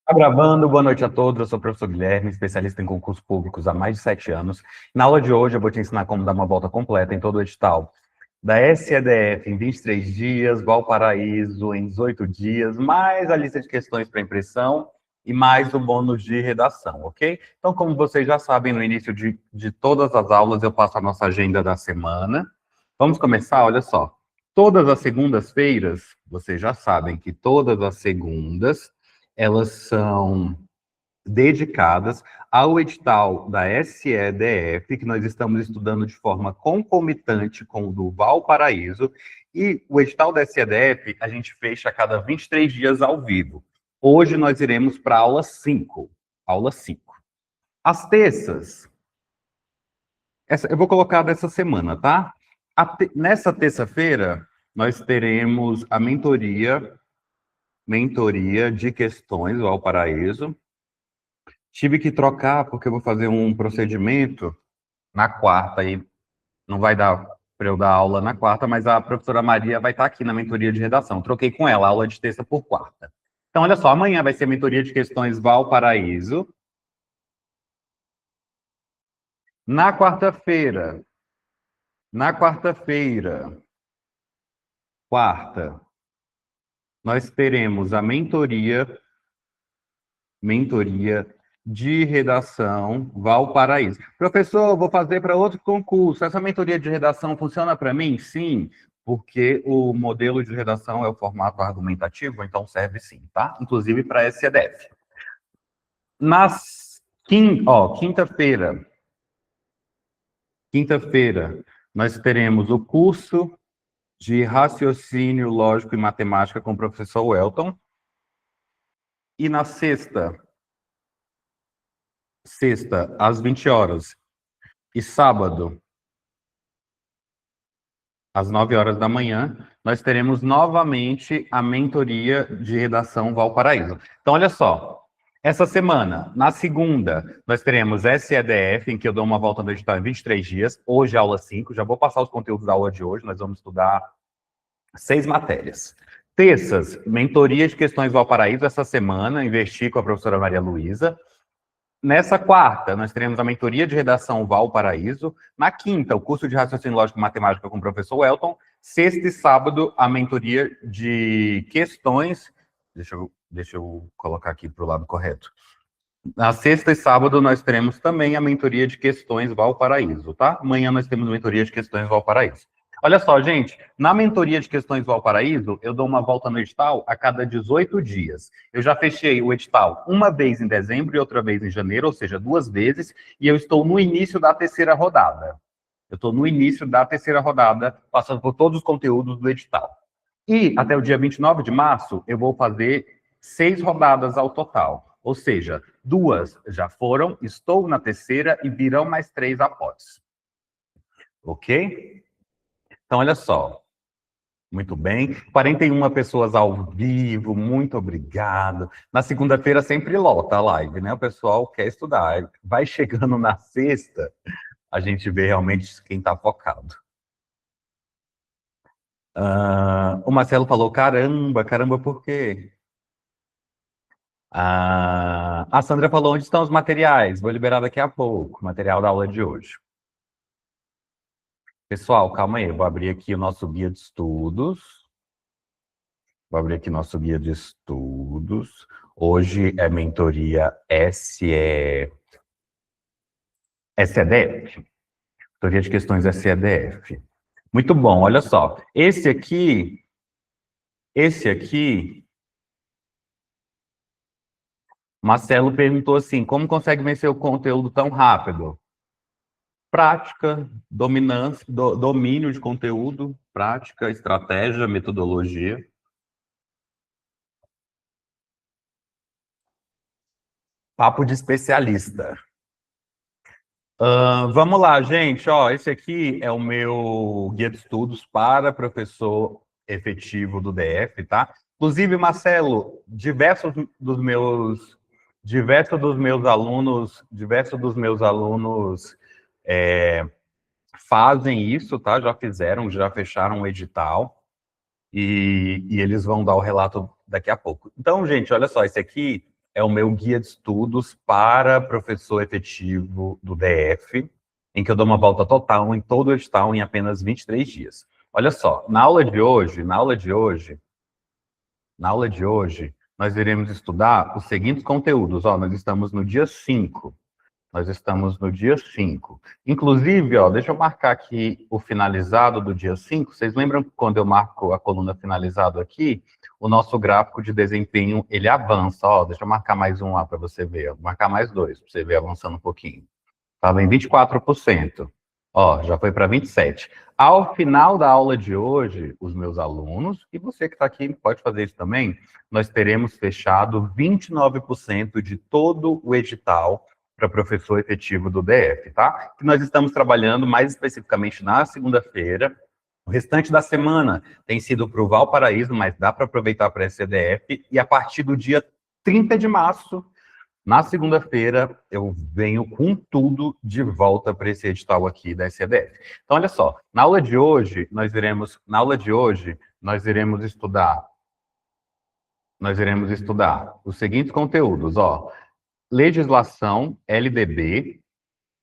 Tá gravando, boa noite a todos. Eu sou o professor Guilherme, especialista em concursos públicos há mais de 7 anos. Na aula de hoje eu vou te ensinar como dar uma volta completa em todo o edital da SEDF em 23 dias, Valparaíso em 18 dias, mais a lista de questões para impressão e mais o bônus de redação, ok? Então, como vocês já sabem, no início de todas as aulas eu passo a nossa agenda da semana. Vamos começar? Olha só. Todas as segundas-feiras, vocês já sabem que todas as segundas elas são dedicadas ao edital da SEDF, que nós estamos estudando de forma concomitante com o do Valparaíso, e o edital da SEDF a gente fecha a cada 23 dias ao vivo. Hoje nós iremos para a aula 5. Aula 5. As terças, eu vou colocar dessa semana, tá? Nessa terça-feira, nós teremos a mentoria de questões do Valparaíso. Tive que trocar porque eu vou fazer um procedimento na quarta e não vai dar para eu dar aula na quarta, mas a professora Maria vai estar aqui na mentoria de redação. Troquei com ela, aula de terça por quarta. Então, olha só, amanhã vai ser a mentoria de questões Valparaíso. Na quarta-feira, quarta, nós teremos a mentoria de redação Valparaíso. Professor, vou fazer para outro concurso. Essa mentoria de redação funciona para mim? Sim, porque o modelo de redação é o formato argumentativo, então serve sim, tá? Inclusive para SEDF. Quinta-feira, nós teremos o curso de raciocínio lógico e matemática com o professor Welton. E na sexta, às 20 horas, e sábado, às 9 horas da manhã, nós teremos novamente a mentoria de redação Valparaíso. Então, olha só, essa semana, na segunda, nós teremos SEDF, em que eu dou uma volta no edital em 23 dias, hoje aula 5, já vou passar os conteúdos da aula de hoje, nós vamos estudar 6 matérias. Terças, mentoria de questões Valparaíso, essa semana, investi com a professora Maria Luísa. Nessa quarta, nós teremos a mentoria de redação Valparaíso. Na quinta, o curso de raciocínio lógico e matemática com o professor Welton. Sexta e sábado, a mentoria de questões. Deixa eu colocar aqui para o lado correto. Na sexta e sábado, nós teremos também a mentoria de questões Valparaíso, tá? Amanhã nós temos mentoria de questões Valparaíso. Olha só, gente, na mentoria de questões Valparaíso, eu dou uma volta no edital a cada 18 dias. Eu já fechei o edital uma vez em dezembro e outra vez em janeiro, ou seja, 2 vezes, e eu estou no início da terceira rodada. Passando por todos os conteúdos do edital. E até o dia 29 de março, eu vou fazer 6 rodadas ao total. Ou seja, 2 já foram, estou na terceira e virão mais 3 após. Ok? Então, olha só. Muito bem. 41 pessoas ao vivo, muito obrigado. Na segunda-feira sempre lota a live, né? O pessoal quer estudar. Vai chegando na sexta, a gente vê realmente quem está focado. O Marcelo falou, caramba por quê? A Sandra falou, onde estão os materiais? Vou liberar daqui a pouco, material da aula de hoje. Pessoal, calma aí, eu vou abrir aqui o nosso guia de estudos. Hoje é mentoria SEDF. Mentoria de questões SEDF. Muito bom, olha só. Esse aqui, Marcelo perguntou assim, como consegue vencer o conteúdo tão rápido? Prática, dominância, domínio de conteúdo, prática, estratégia, metodologia. Papo de especialista. Vamos lá, gente. Ó, esse aqui é o meu guia de estudos para professor efetivo do DF, tá? Inclusive, Marcelo, diversos dos meus alunos fazem isso, tá? Já fecharam o edital e eles vão dar o relato daqui a pouco. Então, gente, olha só, esse aqui é o meu guia de estudos para professor efetivo do DF, em que eu dou uma volta total em todo o edital em apenas 23 dias. Olha só, na aula de hoje, nós iremos estudar os seguintes conteúdos. Ó, nós estamos no dia 5. Inclusive, ó, deixa eu marcar aqui o finalizado do dia 5. Vocês lembram que quando eu marco a coluna finalizado aqui, o nosso gráfico de desempenho, ele avança. Ó, deixa eu marcar mais um lá para você ver. Vou marcar mais dois, para você ver avançando um pouquinho. Estava em 24%. Ó, já foi para 27%. Ao final da aula de hoje, os meus alunos, e você que está aqui pode fazer isso também, nós teremos fechado 29% de todo o edital para professor efetivo do DF, tá? Que nós estamos trabalhando mais especificamente na segunda-feira. O restante da semana tem sido para o Valparaíso, mas dá para aproveitar para a SCDF, e a partir do dia 30 de março, na segunda-feira, eu venho com tudo de volta para esse edital aqui da SCDF. Então, olha só, na aula de hoje, nós iremos estudar os seguintes conteúdos, ó. Legislação, LDB,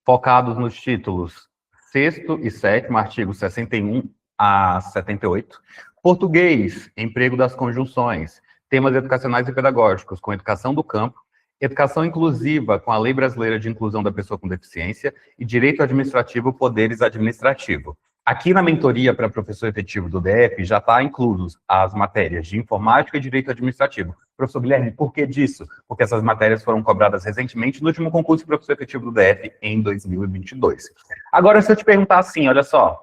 focados nos títulos 6º e 7º, artigos 61 a 78. Português, emprego das conjunções, temas educacionais e pedagógicos, com educação do campo, educação inclusiva, com a Lei Brasileira de Inclusão da Pessoa com Deficiência, e direito administrativo, poderes administrativo. Aqui na mentoria para professor efetivo do DF já está inclusos as matérias de informática e direito administrativo. Professor Guilherme, por que disso? Porque essas matérias foram cobradas recentemente no último concurso de professor efetivo do DF em 2022. Agora, se eu te perguntar assim, olha só,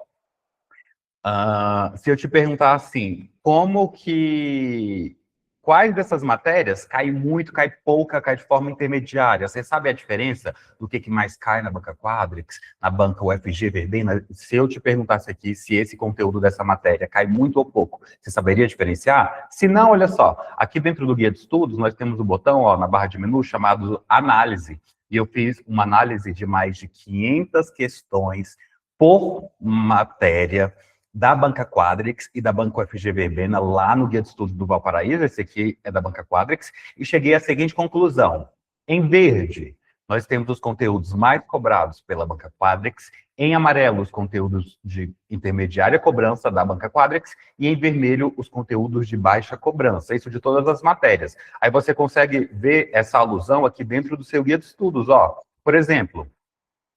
quais dessas matérias cai muito, cai pouca, cai de forma intermediária? Você sabe a diferença do que mais cai na banca Quadrix, na banca UFG Verdena? Se eu te perguntasse aqui se esse conteúdo dessa matéria cai muito ou pouco, você saberia diferenciar? Se não, olha só, aqui dentro do guia de estudos, nós temos um botão, ó, na barra de menu, chamado Análise. E eu fiz uma análise de mais de 500 questões por matéria, da banca Quadrix e da banca UFG Verbena, lá no Guia de Estudos do Valparaíso. Esse aqui é da banca Quadrix, e cheguei à seguinte conclusão. Em verde, nós temos os conteúdos mais cobrados pela banca Quadrix, em amarelo, os conteúdos de intermediária cobrança da banca Quadrix, e em vermelho, os conteúdos de baixa cobrança, isso de todas as matérias. Aí você consegue ver essa alusão aqui dentro do seu Guia de Estudos, ó. Por exemplo,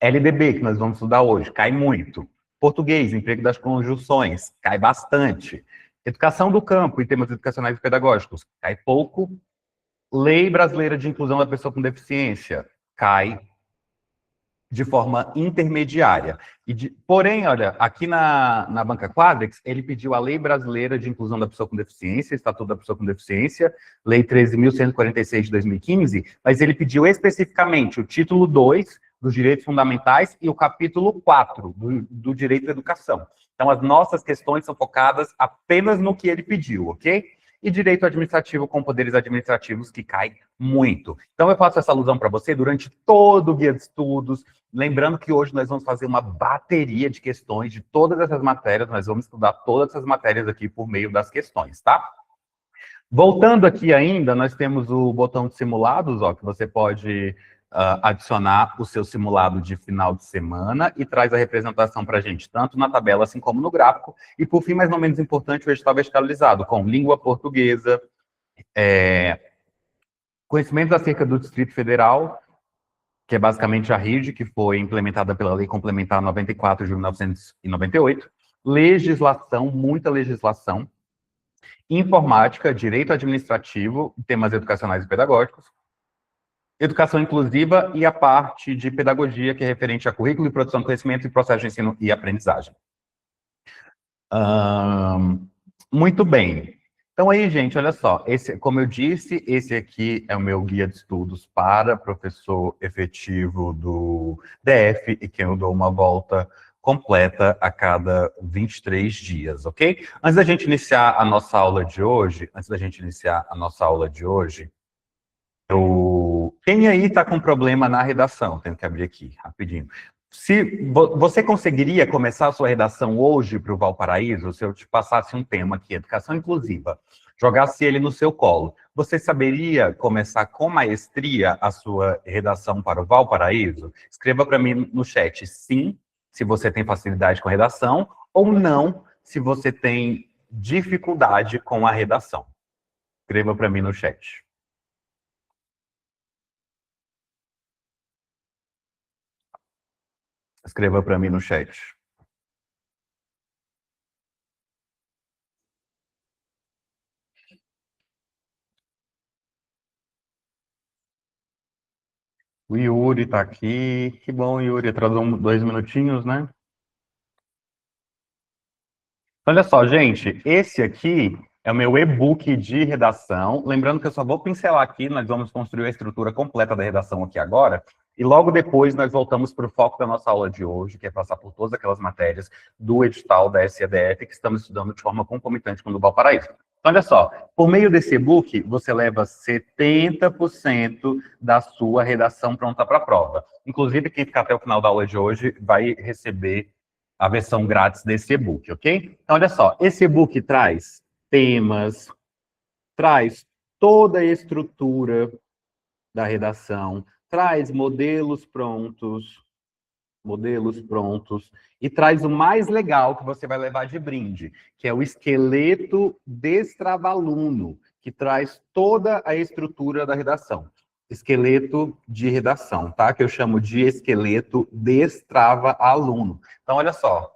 LDB, que nós vamos estudar hoje, cai muito. Português, emprego das conjunções, cai bastante. Educação do campo e temas educacionais e pedagógicos, cai pouco. Lei Brasileira de Inclusão da Pessoa com Deficiência, cai de forma intermediária. Porém, olha, aqui na banca Quadrix, ele pediu a Lei Brasileira de Inclusão da Pessoa com Deficiência, Estatuto da Pessoa com Deficiência, Lei 13.146 de 2015, mas ele pediu especificamente o título 2 dos direitos fundamentais e o capítulo 4 do direito à educação. Então, as nossas questões são focadas apenas no que ele pediu, ok? E direito administrativo com poderes administrativos, que cai muito. Então, eu faço essa alusão para você durante todo o guia de estudos, lembrando que hoje nós vamos fazer uma bateria de questões de todas essas matérias, nós vamos estudar todas essas matérias aqui por meio das questões, tá? Voltando aqui ainda, nós temos o botão de simulados, ó, que você pode adicionar o seu simulado de final de semana e traz a representação para a gente, tanto na tabela assim como no gráfico. E, por fim, mas não menos importante, o edital verticalizado, com língua portuguesa, conhecimentos acerca do Distrito Federal, que é basicamente a RID, que foi implementada pela Lei Complementar 94 de 1998, legislação, muita legislação, informática, direito administrativo, temas educacionais e pedagógicos, educação inclusiva e a parte de pedagogia, que é referente a currículo e produção de conhecimento e processo de ensino e aprendizagem. Muito bem. Então aí, gente, olha só, como eu disse, esse aqui é o meu guia de estudos para professor efetivo do DF, e que eu dou uma volta completa a cada 23 dias, ok? Antes da gente iniciar a nossa aula de hoje, quem aí está com problema na redação? Tenho que abrir aqui, rapidinho. Se você conseguiria começar a sua redação hoje para o Valparaíso, se eu te passasse um tema aqui, educação inclusiva, jogasse ele no seu colo, você saberia começar com maestria a sua redação para o Valparaíso? Escreva para mim no chat sim, se você tem facilidade com a redação, ou não, se você tem dificuldade com a redação. Escreva para mim no chat. Escreva para mim no chat. O Yuri está aqui. Que bom, Yuri. Atrasou 2 minutinhos, né? Olha só, gente. Esse aqui é o meu e-book de redação. Lembrando que eu só vou pincelar aqui, nós vamos construir a estrutura completa da redação aqui agora. E logo depois nós voltamos para o foco da nossa aula de hoje, que é passar por todas aquelas matérias do edital da SEDF que estamos estudando de forma concomitante com o do Valparaíso. Então, olha só, por meio desse e-book, você leva 70% da sua redação pronta para a prova. Inclusive, quem ficar até o final da aula de hoje vai receber a versão grátis desse e-book, ok? Então, olha só, esse e-book traz temas, traz toda a estrutura da redação, traz modelos prontos, e traz o mais legal que você vai levar de brinde, que é o esqueleto destrava-aluno, que traz toda a estrutura da redação. Esqueleto de redação, tá? Que eu chamo de esqueleto destrava-aluno. Então, olha só.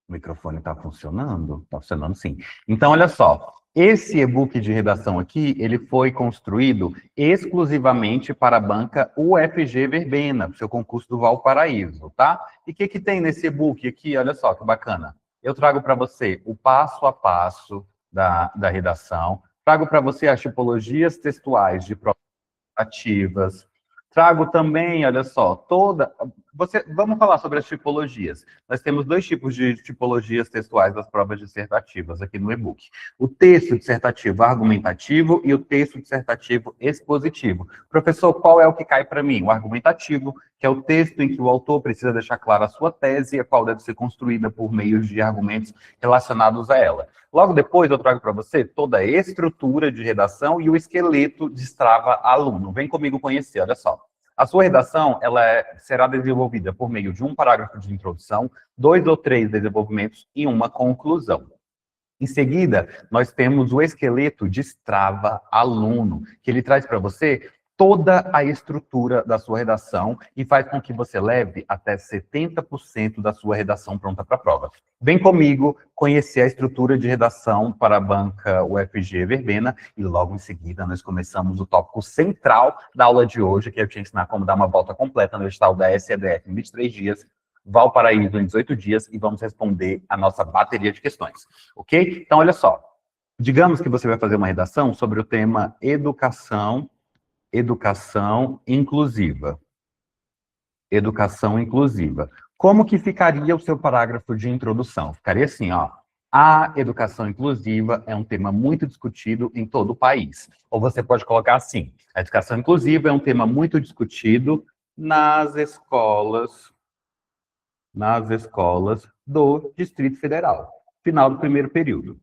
O microfone está funcionando? Está funcionando, sim. Então, olha só. Esse e-book de redação aqui, ele foi construído exclusivamente para a banca UFG Verbena, seu concurso do Valparaíso, tá? E o que tem nesse e-book aqui? Olha só, que bacana. Eu trago para você o passo a passo da redação, trago para você as tipologias textuais de provas ativas, trago também, olha só, vamos falar sobre as tipologias. Nós temos 2 tipos de tipologias textuais das provas dissertativas aqui no e-book. O texto dissertativo argumentativo e o texto dissertativo expositivo. Professor, qual é o que cai para mim? O argumentativo, que é o texto em que o autor precisa deixar clara a sua tese, a qual deve ser construída por meio de argumentos relacionados a ela. Logo depois, eu trago para você toda a estrutura de redação e o esqueleto destrava-aluno. Vem comigo conhecer, olha só. A sua redação será desenvolvida por meio de um parágrafo de introdução, 2 ou 3 desenvolvimentos e uma conclusão. Em seguida, nós temos o esqueleto destrava-aluno, que ele traz para você toda a estrutura da sua redação e faz com que você leve até 70% da sua redação pronta para a prova. Vem comigo conhecer a estrutura de redação para a banca UFG Verbena e logo em seguida nós começamos o tópico central da aula de hoje, que é eu te ensinar como dar uma volta completa no edital da SEDF em 23 dias, Valparaíso em 18 dias e vamos responder a nossa bateria de questões, ok? Então, olha só, digamos que você vai fazer uma redação sobre o tema educação inclusiva. Educação inclusiva. Como que ficaria o seu parágrafo de introdução? Ficaria assim, ó. A educação inclusiva é um tema muito discutido em todo o país. Ou você pode colocar assim, a educação inclusiva é um tema muito discutido nas escolas do Distrito Federal. Final do primeiro período.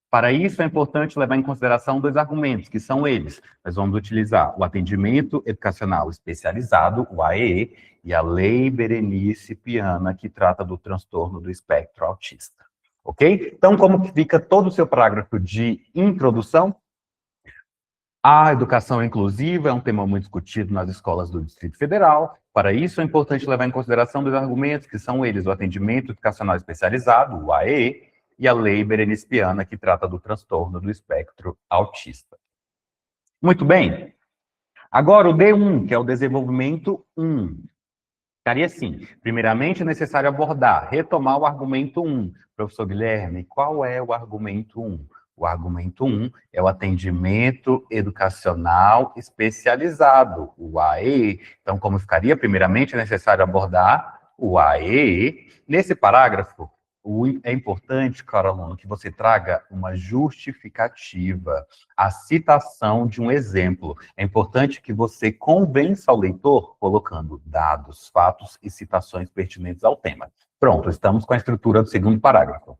Para isso, é importante levar em consideração 2 argumentos, que são eles. Nós vamos utilizar o atendimento educacional especializado, o AEE, e a Lei Berenice Piana, que trata do transtorno do espectro autista. Ok? Então, como que fica todo o seu parágrafo de introdução? A educação inclusiva é um tema muito discutido nas escolas do Distrito Federal. Para isso, é importante levar em consideração 2 argumentos, que são eles, o atendimento educacional especializado, o AEE, e a Lei Berenice Piana, que trata do transtorno do espectro autista. Muito bem. Agora, o D1, que é o desenvolvimento 1. Ficaria assim, primeiramente é necessário abordar, retomar o argumento 1. Professor Guilherme, qual é o argumento 1? O argumento 1 é o atendimento educacional especializado, o AEE. Então, como ficaria? Primeiramente é necessário abordar o AEE. Nesse parágrafo, é importante, caro aluno, que você traga uma justificativa, a citação de um exemplo. É importante que você convença o leitor colocando dados, fatos e citações pertinentes ao tema. Pronto, estamos com a estrutura do segundo parágrafo.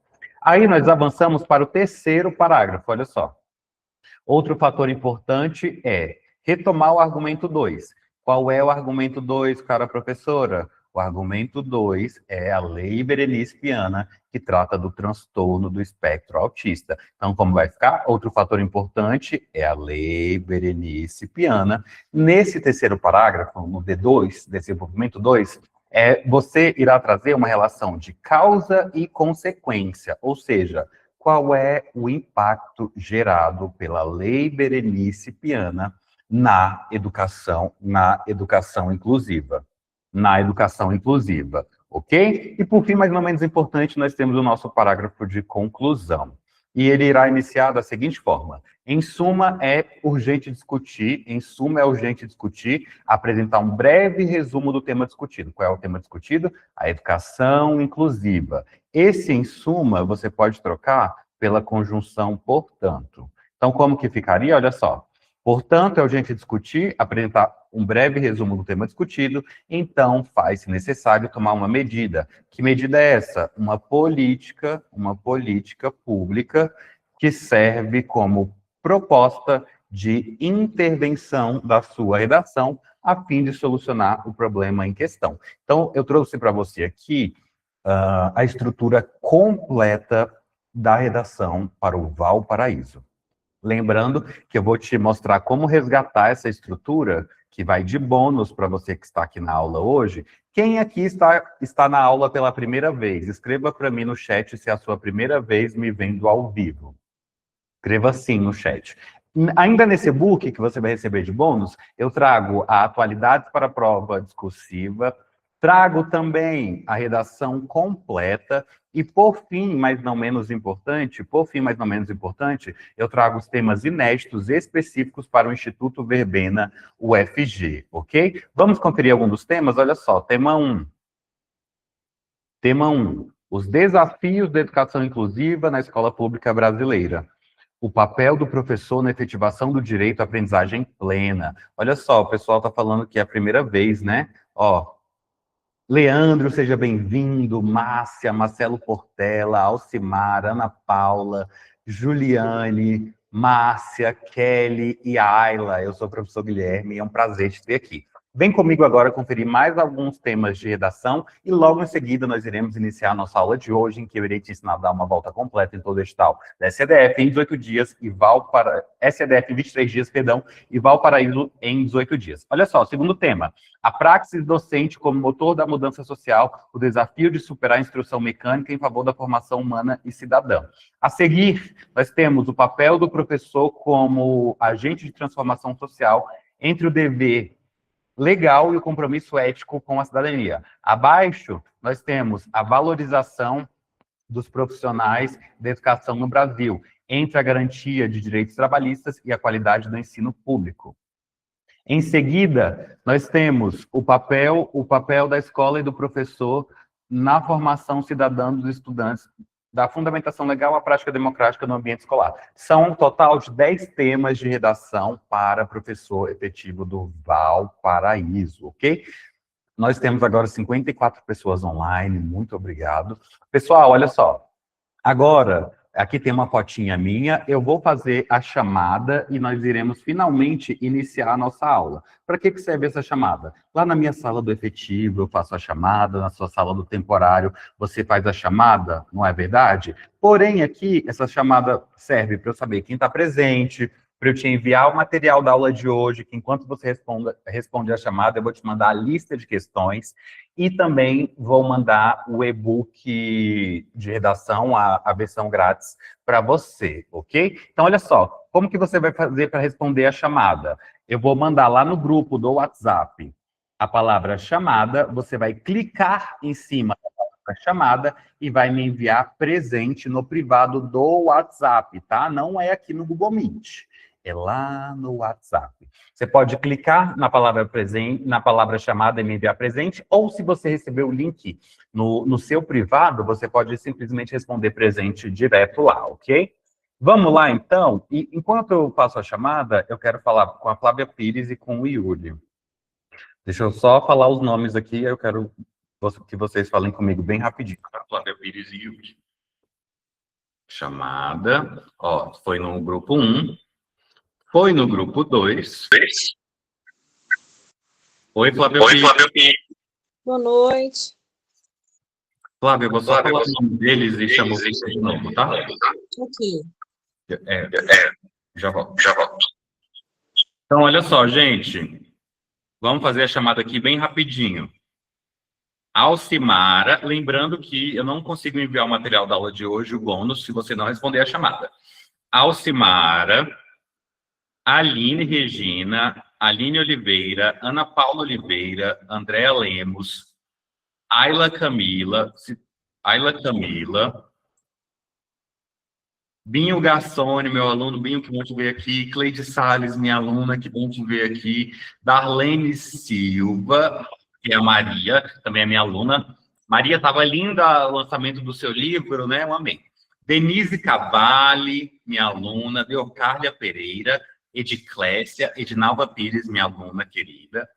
Aí nós avançamos para o terceiro parágrafo, olha só. Outro fator importante é retomar o argumento 2. Qual é o argumento 2, cara professora? O argumento 2 é a Lei Berenice Viana, que trata do transtorno do espectro autista. Então, como vai ficar? Outro fator importante é a Lei Berenice Viana. Nesse terceiro parágrafo, no D2, desse movimento 2, você irá trazer uma relação de causa e consequência, ou seja, qual é o impacto gerado pela Lei Berenice Viana na educação inclusiva. Na educação inclusiva, ok? E por fim, mas não menos importante, nós temos o nosso parágrafo de conclusão. E ele irá iniciar da seguinte forma: em suma, é urgente discutir, apresentar um breve resumo do tema discutido. Qual é o tema discutido? A educação inclusiva. Esse, em suma, você pode trocar pela conjunção portanto. Então, como que ficaria? Olha só. Portanto, é urgente discutir, apresentar um breve resumo do tema discutido, então faz-se necessário tomar uma medida. Que medida é essa? Uma política pública que serve como proposta de intervenção da sua redação a fim de solucionar o problema em questão. Então, eu trouxe para você aqui a estrutura completa da redação para o Valparaíso. Lembrando que eu vou te mostrar como resgatar essa estrutura, que vai de bônus para você que está aqui na aula hoje. Quem aqui está na aula pela primeira vez? Escreva para mim no chat se é a sua primeira vez me vendo ao vivo. Escreva sim no chat. Ainda nesse e-book que você vai receber de bônus, eu trago a atualidade para a prova discursiva, trago também a redação completa e, por fim, mas não menos importante, eu trago os temas inéditos específicos para o Instituto Verbena UFG, ok? Vamos conferir alguns dos temas? Olha só, tema 1. Tema 1. Os desafios da educação inclusiva na escola pública brasileira. O papel do professor na efetivação do direito à aprendizagem plena. Olha só, o pessoal está falando que é a primeira vez, né? Ó, Leandro, seja bem-vindo. Márcia, Marcelo Portela, Alcimar, Ana Paula, Juliane, Márcia, Kelly e Ayla. Eu sou o professor Guilherme e é um prazer te ter aqui. Vem comigo agora conferir mais alguns temas de redação e logo em seguida nós iremos iniciar a nossa aula de hoje, em que eu irei te ensinar a dar uma volta completa em todo o edital da SEDF em 18 dias e SEDF em 23 dias, perdão, e Valparaíso em 18 dias. Olha só, o segundo tema, a praxis docente como motor da mudança social, o desafio de superar a instrução mecânica em favor da formação humana e cidadã. A seguir, nós temos o papel do professor como agente de transformação social entre o dever legal e o compromisso ético com a cidadania. Abaixo, nós temos a valorização dos profissionais da educação no Brasil, entre a garantia de direitos trabalhistas e a qualidade do ensino público. Em seguida, nós temos o papel da escola e do professor na formação cidadã dos estudantes, da fundamentação legal à prática democrática no ambiente escolar. São um total de 10 temas de redação para professor efetivo do Valparaíso, ok? Nós temos agora 54 pessoas online, muito obrigado. Pessoal, olha só, agora, aqui tem uma fotinha minha, eu vou fazer a chamada e nós iremos finalmente iniciar a nossa aula. Para que serve essa chamada? Lá na minha sala do efetivo eu faço a chamada, na sua sala do temporário você faz a chamada, não é verdade? Porém, aqui, essa chamada serve para eu saber quem está presente, para eu te enviar o material da aula de hoje, que enquanto você responde a chamada, eu vou te mandar a lista de questões e também vou mandar o e-book de redação, a versão grátis, para você, ok? Então, olha só, como que você vai fazer para responder a chamada? Eu vou mandar lá no grupo do WhatsApp a palavra chamada, você vai clicar em cima da palavra chamada e vai me enviar presente no privado do WhatsApp, tá? Não é aqui no Google Meet. É lá no WhatsApp. Você pode clicar na palavra presente, na palavra chamada e me enviar presente, ou se você receber o link no seu privado, você pode simplesmente responder presente direto lá, ok? Vamos lá, então? E enquanto eu faço a chamada, eu quero falar com a Flávia Pires e com o Yuri. Deixa eu só falar os nomes aqui, eu quero que vocês falem comigo bem rapidinho. Flávia Pires e Yuri. Chamada. Ó, foi no grupo 1. Foi no grupo 2. Oi, Flávio Pires. Boa noite. Flávio, eu vou só falar o nome deles e chamo você de novo, tá? Ok. Já volto. Então, olha só, gente. Vamos fazer a chamada aqui bem rapidinho. Alcimara, lembrando que eu não consigo enviar o material da aula de hoje, o bônus, se você não responder a chamada. Alcimara, Aline Regina, Aline Oliveira, Ana Paula Oliveira, Andréa Lemos, Ayla Camila, Binho Gassone, meu aluno, Binho, que bom te ver aqui, Cleide Salles, minha aluna, que bom te ver aqui, Darlene Silva, que é a Maria, também é minha aluna. Maria, estava linda o lançamento do seu livro, né? Eu amei. Denise Cavalli, minha aluna, Deocárlia Pereira, Ediclésia, Edinalva Pires, minha aluna querida,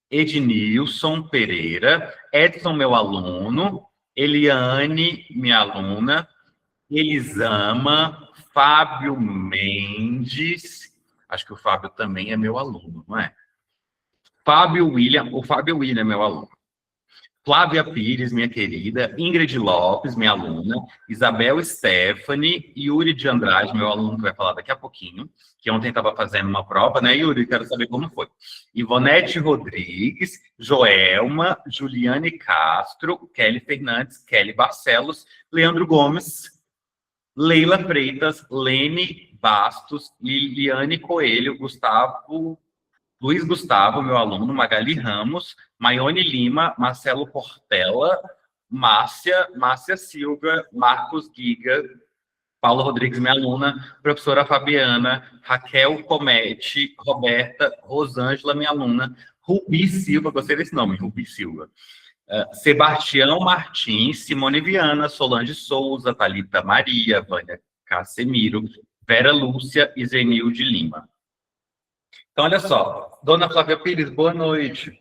Ednilson Pereira, Edson, meu aluno, Eliane, minha aluna, Elisama, Fábio Mendes, acho que o Fábio também é meu aluno, não é? O Fábio William é meu aluno. Flávia Pires, minha querida, Ingrid Lopes, minha aluna, Isabel Stephanie, Yuri de Andrade, meu aluno que vai falar daqui a pouquinho, que ontem estava fazendo uma prova, né, Yuri? Quero saber como foi. Ivonete Rodrigues, Joelma, Juliane Castro, Kelly Fernandes, Kelly Barcelos, Leandro Gomes, Leila Freitas, Lene Bastos, Liliane Coelho, Luiz Gustavo, meu aluno, Magali Ramos, Maione Lima, Marcelo Portela, Márcia Silva, Marcos Giga, Paulo Rodrigues, minha aluna, professora Fabiana, Raquel Comete, Roberta, Rosângela, minha aluna, Rubi Silva, gostei desse nome, Rubi Silva, Sebastião Martins, Simone Viana, Solange Souza, Thalita Maria, Vânia Casemiro, Vera Lúcia e Zenilde Lima. Então, olha só, Dona Flávia Pires, boa noite.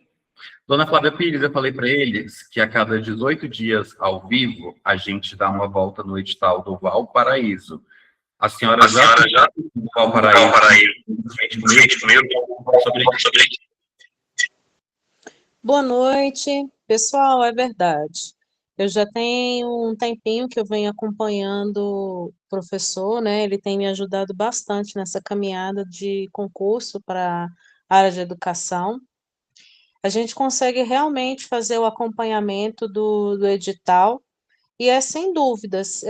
Dona Flávia Pires, eu falei para eles que a cada 18 dias ao vivo, a gente dá uma volta no edital do Valparaíso. A senhora já do Valparaíso? Boa noite, pessoal, é verdade. Eu já tenho um tempinho que eu venho acompanhando o professor, né? Ele tem me ajudado bastante nessa caminhada de concurso para a área de educação. A gente consegue realmente fazer o acompanhamento do edital, e é sem dúvidas,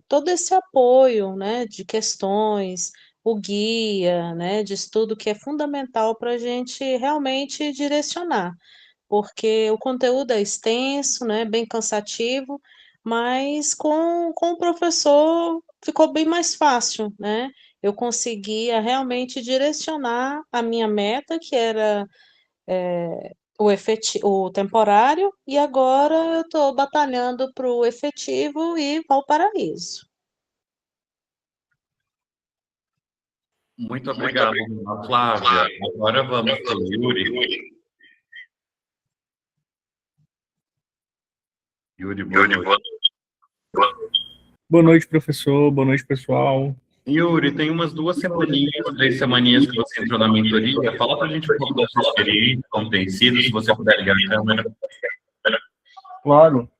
todo esse apoio, né, de questões, o guia, né, de estudo que é fundamental para a gente realmente direcionar, porque o conteúdo é extenso, né, bem cansativo, mas com o professor ficou bem mais fácil, né? Eu conseguia realmente direcionar a minha meta, que era o temporário, e agora eu estou batalhando para o efetivo e Valparaíso. Muito obrigado, Flávia. Agora vamos para o Yuri. Yuri, boa noite. Boa noite, professor. Boa noite, pessoal. Yuri, tem umas 2 semaninhas, 3 semaninhas que você entrou na mentoria. Fala para a gente um pouco da sua experiência, como tem sido, se você puder ligar a câmera. Claro.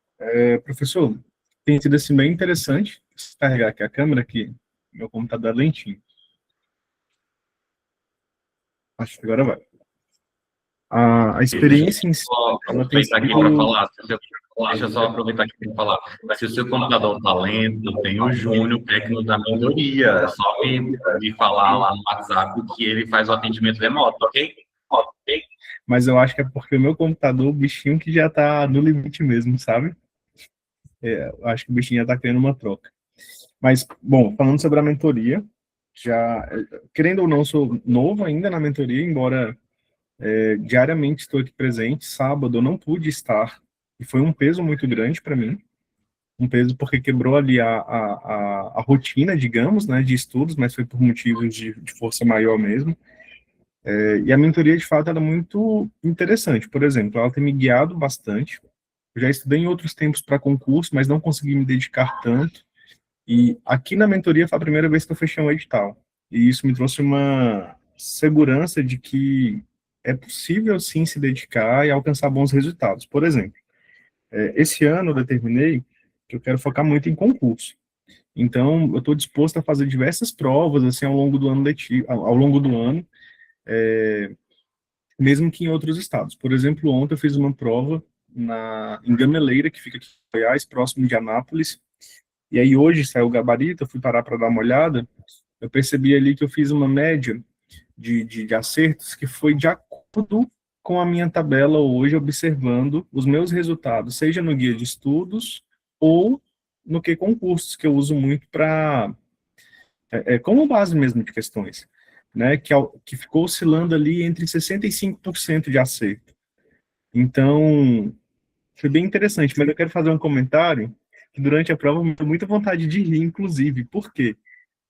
Professor, tem sido assim bem interessante. Vou carregar aqui a câmera, que meu computador é lentinho. Acho que agora vai. A experiência em si, ela tem sido... Deixa eu só aproveitar aqui para falar. Se o seu computador está lento, tem o Júnior, técnico da mentoria. É só me falar lá no WhatsApp que ele faz o atendimento remoto, ok? Mas eu acho que é porque o meu computador, o bichinho que já está no limite mesmo, sabe? Eu acho que o bichinho já está querendo uma troca. Mas, bom, falando sobre a mentoria, já, querendo ou não, sou novo ainda na mentoria, embora diariamente estou aqui presente. Sábado eu não pude estar, e foi um peso muito grande para mim, um peso porque quebrou ali a rotina, digamos, né, de estudos, mas foi por motivos de força maior mesmo. E a mentoria, de fato, era muito interessante. Por exemplo, ela tem me guiado bastante. Eu já estudei em outros tempos para concurso, mas não consegui me dedicar tanto. E aqui na mentoria foi a primeira vez que eu fechei um edital. E isso me trouxe uma segurança de que é possível, sim, se dedicar e alcançar bons resultados. Por exemplo, esse ano eu determinei que eu quero focar muito em concurso. Então, eu estou disposto a fazer diversas provas, assim, ao longo do ano letivo, ao longo do ano, mesmo que em outros estados. Por exemplo, ontem eu fiz uma prova em Gameleira, que fica aqui em Goiás, próximo de Anápolis, e aí hoje saiu o gabarito, eu fui parar para dar uma olhada, eu percebi ali que eu fiz uma média de acertos que foi de acordo com a minha tabela hoje, observando os meus resultados, seja no guia de estudos ou no que concursos, que eu uso muito para como base mesmo de questões, né, que ficou oscilando ali entre 65% de acerto. Então, foi bem interessante, mas eu quero fazer um comentário que durante a prova me deu muita vontade de rir, inclusive. Por quê?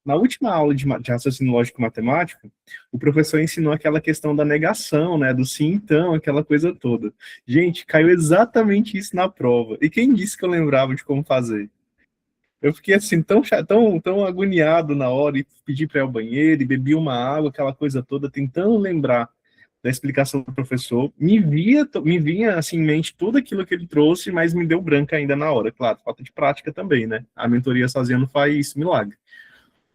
Na última aula de raciocínio lógico matemático, o professor ensinou aquela questão da negação, né, do sim então, aquela coisa toda. Gente, caiu exatamente isso na prova. E quem disse que eu lembrava de como fazer? Eu fiquei assim, tão agoniado na hora, e pedi para ir ao banheiro, e bebi uma água, aquela coisa toda, tentando lembrar da explicação do professor. Me vinha assim, em mente tudo aquilo que ele trouxe, mas me deu branca ainda na hora. Claro, falta de prática também, né? A mentoria sozinha não faz milagre.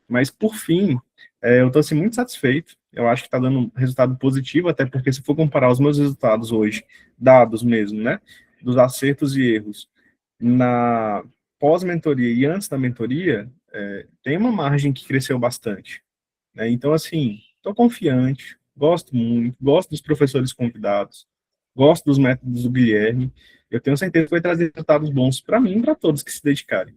Mas, por fim, eu estou assim, muito satisfeito. Eu acho que está dando um resultado positivo, até porque se for comparar os meus resultados hoje, dados mesmo, né? Dos acertos e erros, na pós-mentoria e antes da mentoria, tem uma margem que cresceu bastante, né? Então, assim, estou confiante, gosto muito, gosto dos professores convidados, gosto dos métodos do Guilherme. Eu tenho certeza que vai trazer resultados bons para mim e para todos que se dedicarem.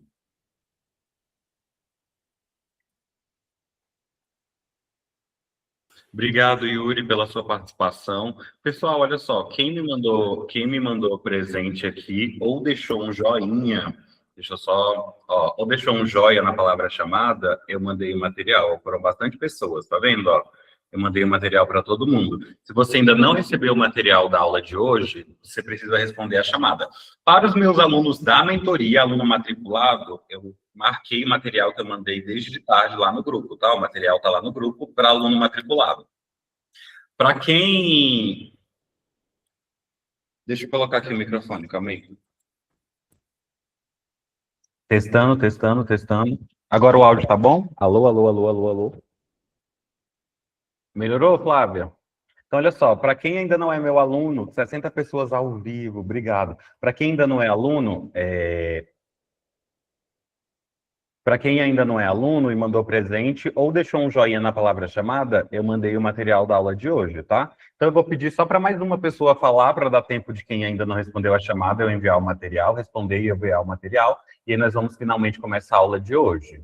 Obrigado, Yuri, pela sua participação. Pessoal, olha só, quem me mandou presente aqui, ou deixou um joinha, deixa eu só, ó, ou deixou um joia na palavra chamada, eu mandei o material. Foram bastante pessoas, tá vendo, ó? Eu mandei o material para todo mundo. Se você ainda não recebeu o material da aula de hoje, você precisa responder a chamada. Para os meus alunos da mentoria, aluno matriculado, eu marquei o material que eu mandei desde de tarde lá no grupo, tá? O material está lá no grupo para aluno matriculado. Para quem... Deixa eu colocar aqui o microfone, calma aí. Testando, testando, testando. Agora o áudio tá bom? Alô, alô, alô, alô, alô. Melhorou, Flávia? Então, olha só, para quem ainda não é meu aluno, 60 pessoas ao vivo, obrigado. Para quem ainda não é aluno, para quem ainda não é aluno e mandou presente ou deixou um joinha na palavra chamada, eu mandei o material da aula de hoje, tá? Então eu vou pedir só para mais uma pessoa falar, para dar tempo de quem ainda não respondeu a chamada, eu enviar o material, responder e eu enviar o material, e aí nós vamos finalmente começar a aula de hoje.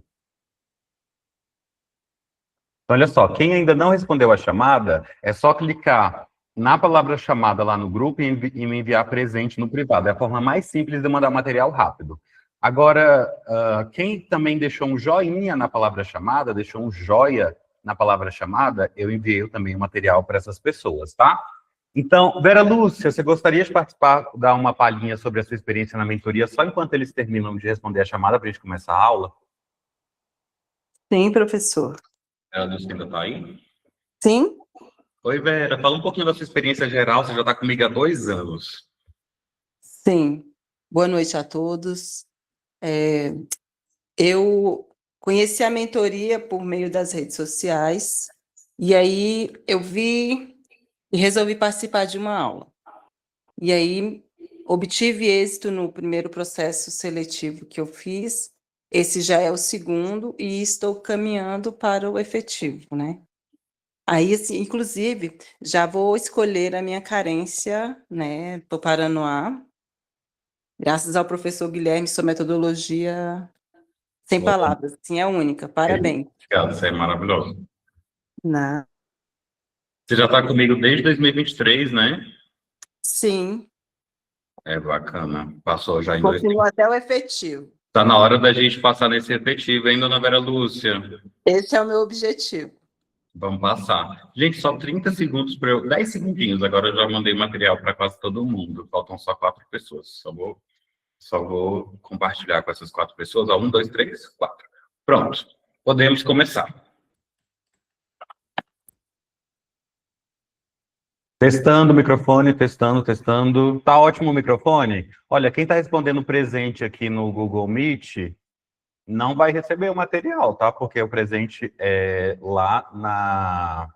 Então, olha só, quem ainda não respondeu a chamada, é só clicar na palavra chamada lá no grupo e me enviar presente no privado. É a forma mais simples de mandar material rápido. Agora, quem também deixou um joinha na palavra chamada, deixou um joia na palavra chamada, eu enviei também o material para essas pessoas, tá? Então, Vera Lúcia, você gostaria de participar, dar uma palhinha sobre a sua experiência na mentoria, só enquanto eles terminam de responder a chamada para a gente começar a aula? Sim, professor. Vera Lúcia ainda está aí? Sim? Oi, Vera, fala um pouquinho da sua experiência geral, você já está comigo há 2 anos. Sim. Boa noite a todos. Eu conheci a mentoria por meio das redes sociais, e aí eu vi e resolvi participar de uma aula. E aí obtive êxito no primeiro processo seletivo que eu fiz, esse já é o segundo, e estou caminhando para o efetivo, né? Aí, assim, inclusive, já vou escolher a minha carência, né, para o Paranoá, graças ao professor Guilherme, sua metodologia sem palavras, assim, é única, parabéns. Obrigado, você é maravilhoso. Na... Você já está comigo desde 2023, né? Sim, É bacana. Passou já em continua até o efetivo. Está na hora da gente passar nesse efetivo, hein, dona Vera Lúcia? Esse é o meu objetivo. Vamos passar. Gente, só 30 segundos para eu... 10 segundinhos, agora eu já mandei material para quase todo mundo. Faltam só 4 pessoas. Só vou compartilhar com essas 4 pessoas. 1, 2, 3, 4. Pronto, podemos começar. Testando o microfone, testando. Tá ótimo o microfone? Olha, quem está respondendo presente aqui no Google Meet não vai receber o material, tá? Porque o presente é lá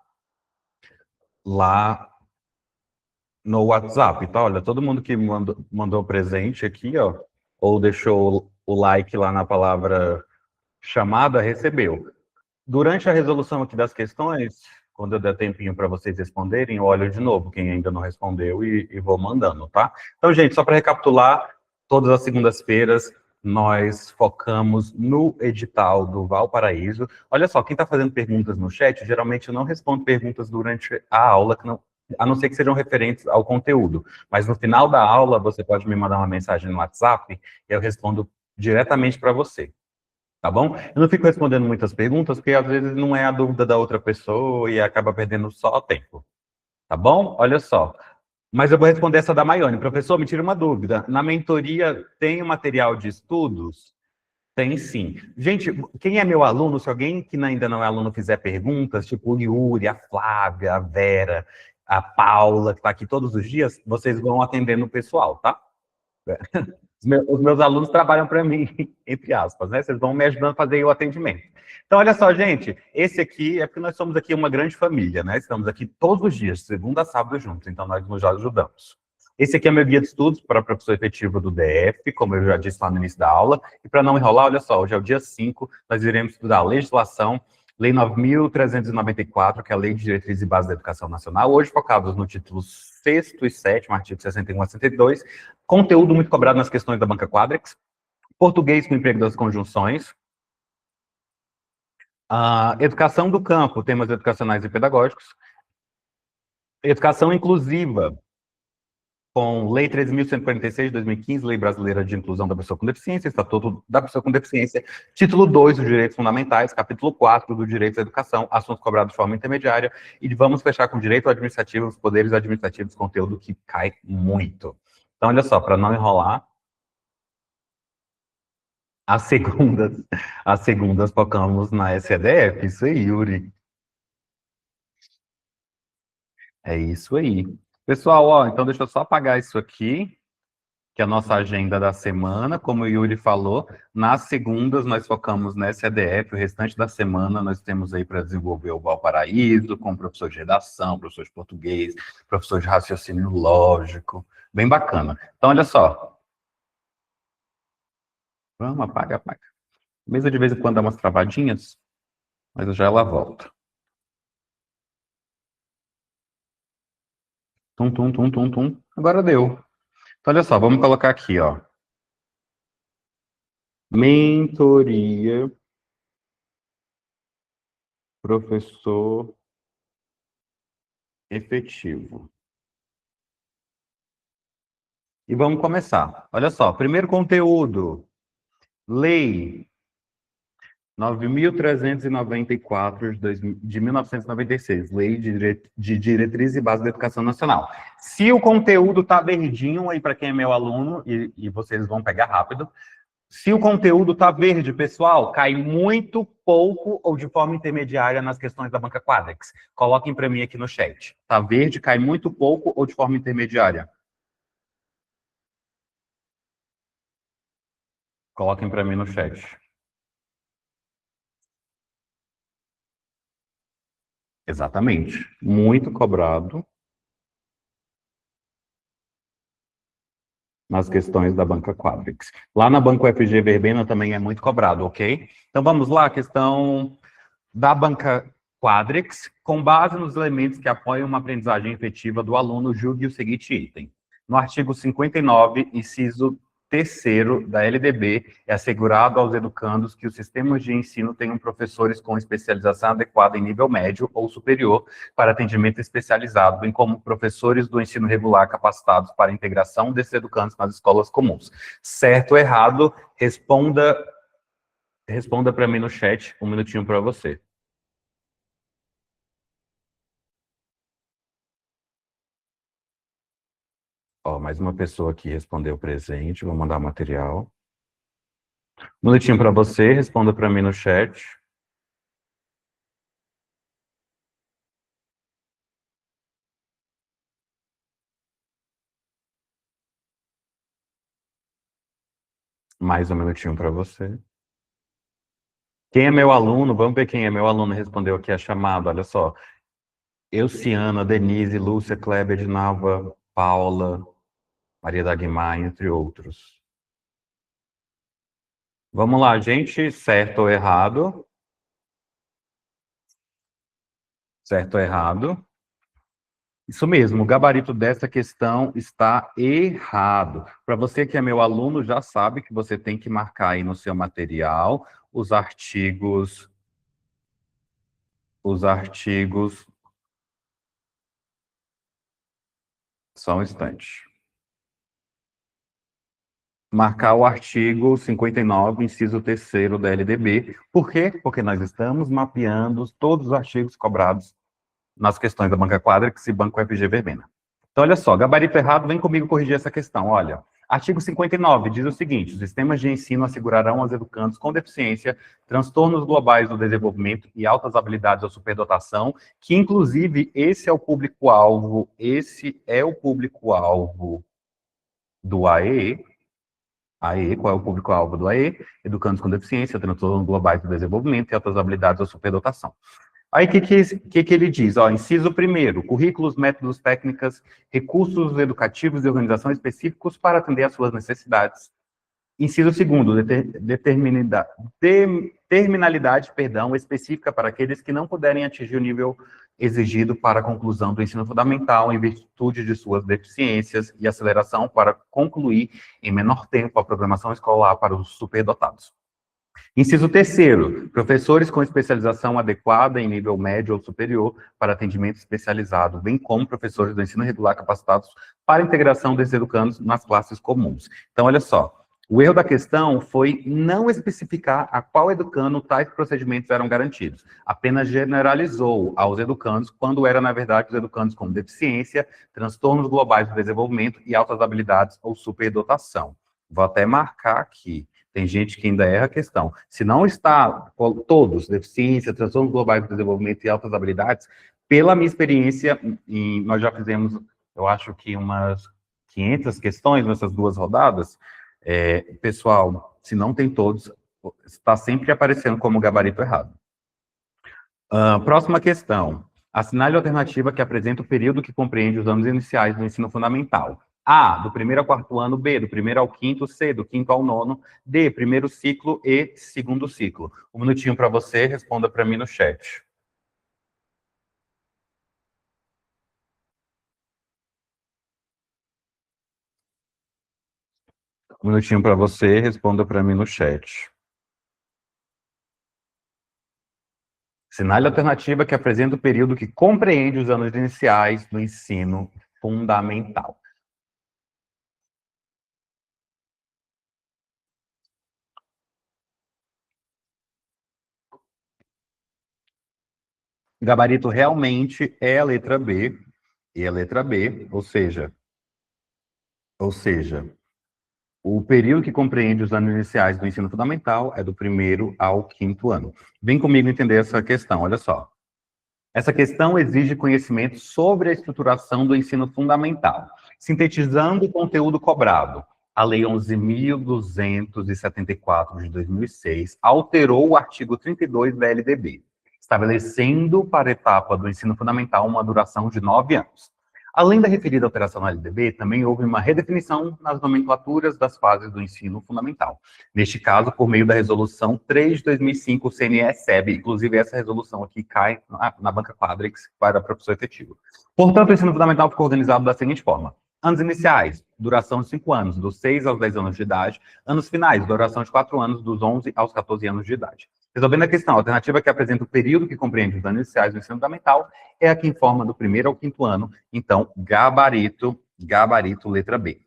no WhatsApp, tá? Olha, todo mundo que mandou presente aqui, ó, ou deixou o like lá na palavra chamada, recebeu. Durante a resolução aqui das questões, quando eu der tempinho para vocês responderem, eu olho de novo quem ainda não respondeu e vou mandando, tá? Então, gente, só para recapitular, todas as segundas-feiras nós focamos no edital do Valparaíso. Olha só, quem está fazendo perguntas no chat, geralmente eu não respondo perguntas durante a aula, a não ser que sejam referentes ao conteúdo. Mas no final da aula, você pode me mandar uma mensagem no WhatsApp e eu respondo diretamente para você. Tá bom? Eu não fico respondendo muitas perguntas, porque às vezes não é a dúvida da outra pessoa e acaba perdendo só o tempo. Tá bom? Olha só. Mas eu vou responder essa da Maione. Professor, me tira uma dúvida. Na mentoria tem o material de estudos? Tem sim. Gente, quem é meu aluno, se alguém que ainda não é aluno fizer perguntas, tipo o Yuri, a Flávia, a Vera, a Paula, que está aqui todos os dias, vocês vão atendendo o pessoal, tá? Os meus alunos trabalham para mim, entre aspas, né? Vocês vão me ajudando a fazer o atendimento. Então, olha só, gente, esse aqui é porque nós somos aqui uma grande família, né? Estamos aqui todos os dias, segunda a sábado juntos, então nós nos ajudamos. Esse aqui é meu guia de estudos para professor efetivo do DF, como eu já disse lá no início da aula. E para não enrolar, olha só, hoje é o dia 5, nós iremos estudar a legislação, Lei 9.394, que é a Lei de Diretrizes e Bases da Educação Nacional, hoje focados no título 6º e 7º, artigo 61 a 62, conteúdo muito cobrado nas questões da banca Quadrex, português com emprego das conjunções, educação do campo, temas educacionais e pedagógicos, educação inclusiva, com Lei 13.146 de 2015, Lei Brasileira de Inclusão da Pessoa com Deficiência, Estatuto da Pessoa com Deficiência, título 2 dos Direitos Fundamentais, capítulo 4 do Direito à Educação, assuntos cobrados de forma intermediária, e vamos fechar com Direito Administrativo, os poderes administrativos, conteúdo que cai muito. Então, olha só, para não enrolar, as segundas focamos na SEDF, isso aí, Yuri. É isso aí. Pessoal, ó, então deixa eu só apagar isso aqui, que é a nossa agenda da semana, como o Yuri falou, nas segundas nós focamos na SEDF, o restante da semana nós temos aí para desenvolver o Valparaíso, com professor de redação, professor de português, professor de raciocínio lógico, bem bacana. Então, olha só. Vamos, apaga. Mesa de vez em quando dá umas travadinhas, mas já ela volta. Tum. Agora deu. Então, olha só, vamos colocar aqui, ó. Mentoria, professor efetivo. E vamos começar. Olha só, primeiro conteúdo. Lei 9.394 de 1996, Lei de Diretriz e Base da Educação Nacional. Se o conteúdo está verdinho aí para quem é meu aluno, e vocês vão pegar rápido, se o conteúdo está verde, pessoal, cai muito pouco ou de forma intermediária nas questões da banca Quadrex. Coloquem para mim aqui no chat. Está verde, cai muito pouco ou de forma intermediária? Coloquem para mim no chat. Exatamente. Muito cobrado nas questões da banca Quadrix. Lá na banca UFG Verbena também é muito cobrado, ok? Então vamos lá, a questão da banca Quadrix, com base nos elementos que apoiam uma aprendizagem efetiva do aluno, julgue o seguinte item. No artigo 59, inciso 3º da LDB, é assegurado aos educandos que os sistemas de ensino tenham professores com especialização adequada em nível médio ou superior para atendimento especializado, bem como professores do ensino regular capacitados para a integração desses educandos nas escolas comuns. Certo ou errado, responda para mim no chat, um minutinho para você. Ó, mais uma pessoa aqui respondeu presente, vou mandar o material. Um minutinho para você, responda para mim no chat. Mais um minutinho para você. Quem é meu aluno? Vamos ver quem é meu aluno. Respondeu aqui a chamada, olha só. Euciana, Denise, Lúcia, Kleber, Ednalva, Paula, Maria da Guimar, entre outros. Vamos lá, gente. Certo ou errado? Certo ou errado? Isso mesmo, o gabarito dessa questão está errado. Para você que é meu aluno, já sabe que você tem que marcar aí no seu material os artigos. Só um instante. Marcar o artigo 59, inciso 3º da LDB. Por quê? Porque nós estamos mapeando todos os artigos cobrados nas questões da banca Quadrix e Banco FG Verbena. Então, olha só, gabarito errado, vem comigo corrigir essa questão. Olha, artigo 59 diz o seguinte: os sistemas de ensino assegurarão aos educandos com deficiência, transtornos globais do desenvolvimento e altas habilidades ou superdotação, que inclusive esse é o público-alvo do AE. AE, qual é o público-alvo do AE? Educandos com deficiência, transtornos globais do desenvolvimento e altas habilidades ou superdotação. Aí, o que ele diz? Ó, inciso primeiro, currículos, métodos, técnicas, recursos educativos e organização específicos para atender às suas necessidades. Inciso segundo, terminalidade, específica para aqueles que não puderem atingir o nível exigido para a conclusão do ensino fundamental em virtude de suas deficiências e aceleração para concluir em menor tempo a programação escolar para os superdotados. Inciso terceiro, professores com especialização adequada em nível médio ou superior para atendimento especializado, bem como professores do ensino regular capacitados para integração desses educandos nas classes comuns. Então, olha só, o erro da questão foi não especificar a qual educando tais procedimentos eram garantidos. Apenas generalizou aos educandos, quando era, na verdade, os educandos com deficiência, transtornos globais do desenvolvimento e altas habilidades ou superdotação. Vou até marcar aqui. Tem gente que ainda erra a questão. Se não está todos, deficiência, transtornos globais do desenvolvimento e altas habilidades, pela minha experiência, nós já fizemos, eu acho que umas 500 questões nessas duas rodadas, pessoal, se não tem todos, está sempre aparecendo como gabarito errado. Próxima questão. Assinale a alternativa que apresenta o período que compreende os anos iniciais do ensino fundamental. A, do primeiro ao quarto ano, B, do primeiro ao quinto, C, do quinto ao nono, D, primeiro ciclo e segundo ciclo. Um minutinho para você, responda para mim no chat. Um minutinho para você, responda para mim no chat. Assinale a alternativa que apresenta o período que compreende os anos iniciais do ensino fundamental. O gabarito realmente é a letra B, e a letra B, ou seja, o período que compreende os anos iniciais do ensino fundamental é do primeiro ao quinto ano. Vem comigo entender essa questão, olha só. Essa questão exige conhecimento sobre a estruturação do ensino fundamental, sintetizando o conteúdo cobrado. A Lei 11.274 de 2006 alterou o artigo 32 da LDB, estabelecendo para a etapa do ensino fundamental uma duração de 9 anos. Além da referida alteração na LDB, também houve uma redefinição nas nomenclaturas das fases do ensino fundamental. Neste caso, por meio da Resolução 3 de 2005, o CNE-SEB, inclusive essa resolução aqui cai na banca Quadrix para professor efetivo. Portanto, o ensino fundamental ficou organizado da seguinte forma: anos iniciais, duração de 5 anos, dos 6 aos 10 anos de idade. Anos finais, duração de 4 anos, dos 11 aos 14 anos de idade. Resolvendo a questão, a alternativa que apresenta o período que compreende os anos iniciais do ensino fundamental é a que informa do primeiro ao quinto ano. Então, gabarito, letra B.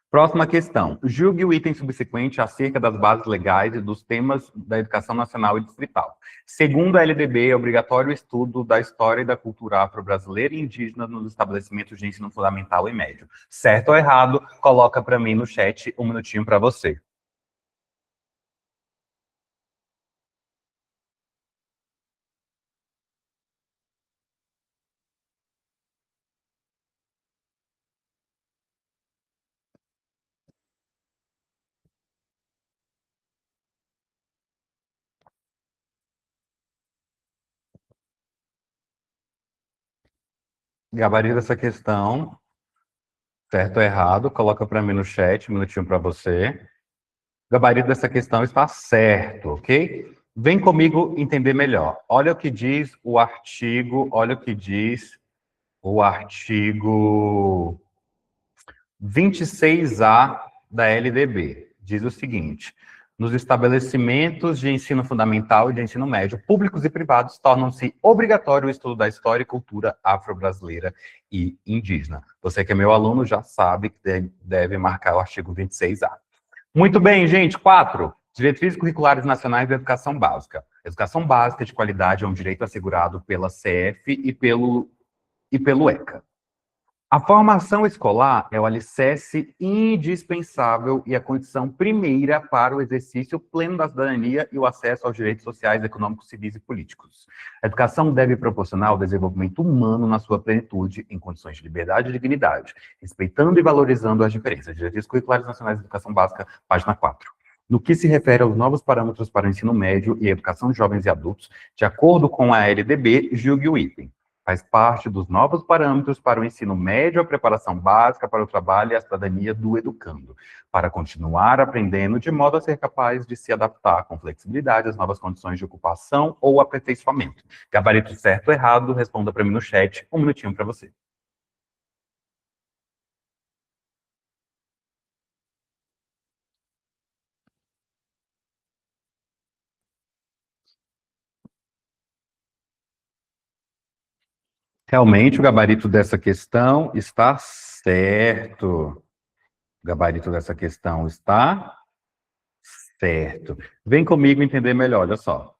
Próxima questão. Julgue o item subsequente acerca das bases legais e dos temas da educação nacional e distrital. Segundo a LDB, é obrigatório o estudo da história e da cultura afro-brasileira e indígena nos estabelecimentos de ensino fundamental e médio. Certo ou errado? Coloca para mim no chat, um minutinho para você. Gabarito dessa questão, certo ou errado, coloca para mim no chat, um minutinho para você. Gabarito dessa questão está certo, ok? Vem comigo entender melhor. Olha o que diz o artigo, olha o que diz o artigo 26A da LDB. Diz o seguinte: nos estabelecimentos de ensino fundamental e de ensino médio, públicos e privados, tornam-se obrigatório o estudo da história e cultura afro-brasileira e indígena. Você que é meu aluno já sabe que deve marcar o artigo 26A. Muito bem, gente. 4. Diretrizes curriculares nacionais da educação básica. Educação básica de qualidade é um direito assegurado pela CF e pelo ECA. A formação escolar é o alicerce indispensável e a condição primeira para o exercício pleno da cidadania e o acesso aos direitos sociais, econômicos, civis e políticos. A educação deve proporcionar o desenvolvimento humano na sua plenitude, em condições de liberdade e dignidade, respeitando e valorizando as diferenças. Diretrizes curriculares nacionais de educação básica, página 4. No que se refere aos novos parâmetros para o ensino médio e a educação de jovens e adultos, de acordo com a LDB, julgue o item. Faz parte dos novos parâmetros para o ensino médio, a preparação básica para o trabalho e a cidadania do educando, para continuar aprendendo de modo a ser capaz de se adaptar com flexibilidade às novas condições de ocupação ou aperfeiçoamento. Gabarito certo ou errado, responda para mim no chat, um minutinho para você. Realmente, o gabarito dessa questão está certo. O gabarito dessa questão está certo. Vem comigo entender melhor, olha só.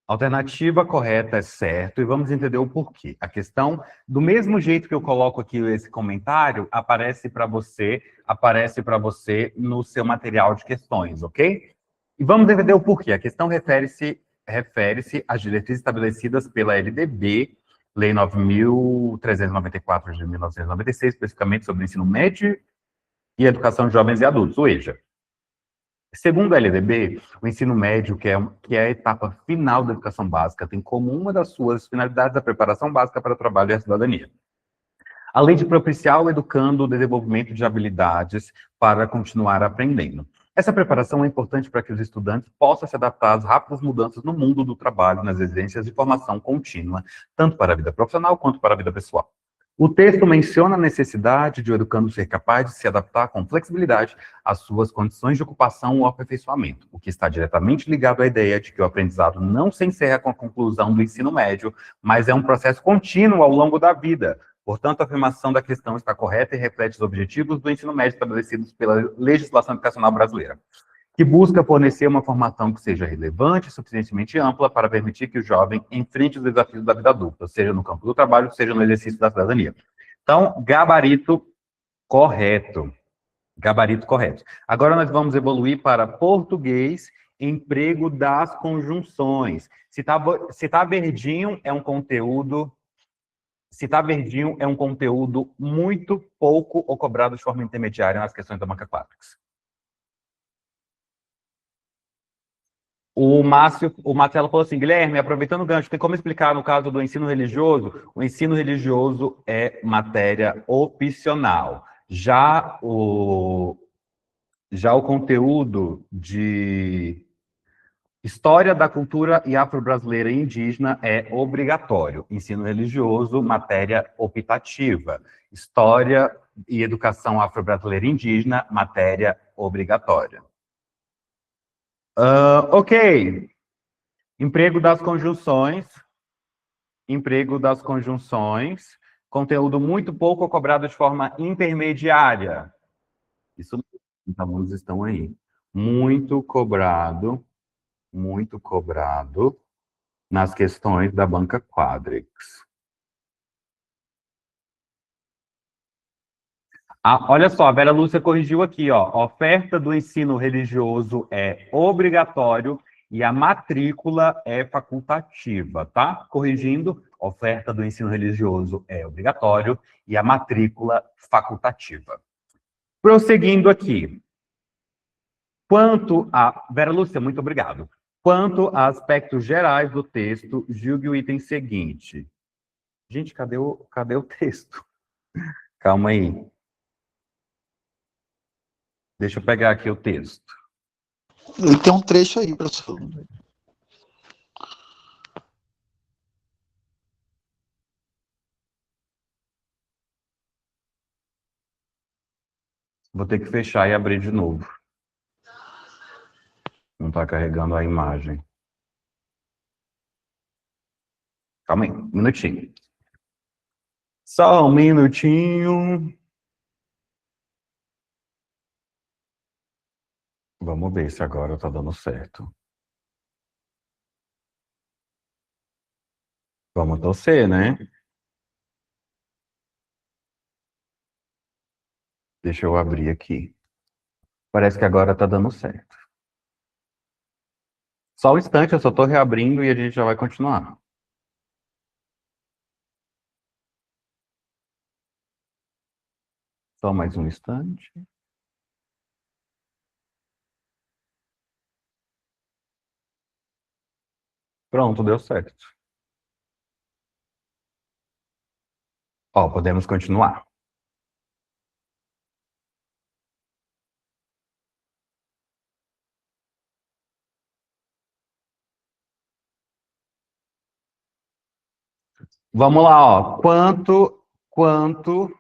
Alternativa correta é certo, e vamos entender o porquê. A questão, do mesmo jeito que eu coloco aqui esse comentário, aparece para você no seu material de questões, ok? E vamos entender o porquê. A questão refere-se às diretrizes estabelecidas pela LDB, Lei 9.394 de 1996, especificamente sobre o ensino médio e educação de jovens e adultos, o EJA. Segundo a LDB, o ensino médio, que é a etapa final da educação básica, tem como uma das suas finalidades a preparação básica para o trabalho e a cidadania. Além de propiciar ao educando o desenvolvimento de habilidades para continuar aprendendo. Essa preparação é importante para que os estudantes possam se adaptar às rápidas mudanças no mundo do trabalho, nas exigências de formação contínua, tanto para a vida profissional quanto para a vida pessoal. O texto menciona a necessidade de o educando ser capaz de se adaptar com flexibilidade às suas condições de ocupação ou aperfeiçoamento, o que está diretamente ligado à ideia de que o aprendizado não se encerra com a conclusão do ensino médio, mas é um processo contínuo ao longo da vida. Portanto, a afirmação da questão está correta e reflete os objetivos do ensino médio estabelecidos pela legislação educacional brasileira, que busca fornecer uma formação que seja relevante e suficientemente ampla para permitir que o jovem enfrente os desafios da vida adulta, seja no campo do trabalho, seja no exercício da cidadania. Então, gabarito correto. Gabarito correto. Agora nós vamos evoluir para português, emprego das conjunções. Se tá verdinho, é um conteúdo... Se tá verdinho, é um conteúdo muito pouco ou cobrado de forma intermediária nas questões da banca Quatrix. O Marcelo falou assim, Guilherme, aproveitando o gancho, tem como explicar no caso do ensino religioso? O ensino religioso é matéria opcional. Já o conteúdo de História da Cultura e Afro-Brasileira e Indígena é obrigatório. Ensino religioso, matéria optativa. História e Educação Afro-Brasileira e Indígena, matéria obrigatória. Ok. Emprego das conjunções. Emprego das conjunções. Conteúdo muito pouco cobrado de forma intermediária. Isso, os alunos estão aí. Muito cobrado nas questões da banca Quatrix. Olha só, a Vera Lúcia corrigiu aqui, ó. A oferta do ensino religioso é obrigatório e a matrícula é facultativa, tá? Corrigindo, a oferta do ensino religioso é obrigatório e a matrícula facultativa. Prosseguindo aqui. Vera Lúcia, muito obrigado. Quanto a aspectos gerais do texto, julgue o item seguinte. Gente, cadê o texto? Calma aí. Deixa eu pegar aqui o texto. Ele tem um trecho aí, professor. Vou ter que fechar e abrir de novo. Não está carregando a imagem. Calma aí, um minutinho. Só um minutinho. Vamos ver se agora está dando certo. Vamos torcer, né? Deixa eu abrir aqui. Parece que agora está dando certo. Só um instante, eu só estou reabrindo e a gente já vai continuar. Só mais um instante. Pronto, deu certo. Ó, podemos continuar. Vamos lá, ó. Quanto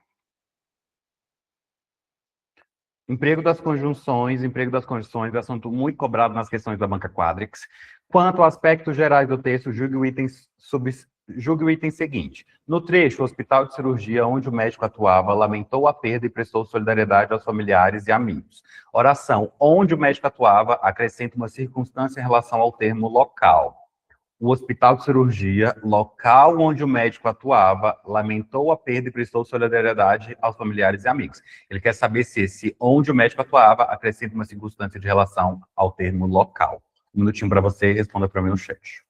emprego das conjunções é assunto muito cobrado nas questões da banca Quadrix. Quanto a aspectos gerais do texto, julgue o item seguinte. No trecho, o hospital de cirurgia onde o médico atuava lamentou a perda e prestou solidariedade aos familiares e amigos. Oração, onde o médico atuava, acrescenta uma circunstância em relação ao termo local. O hospital de cirurgia, local onde o médico atuava, lamentou a perda e prestou solidariedade aos familiares e amigos. Ele quer saber se esse onde o médico atuava acrescenta uma circunstância de relação ao termo local. Um minutinho para você, responda para mim no chat.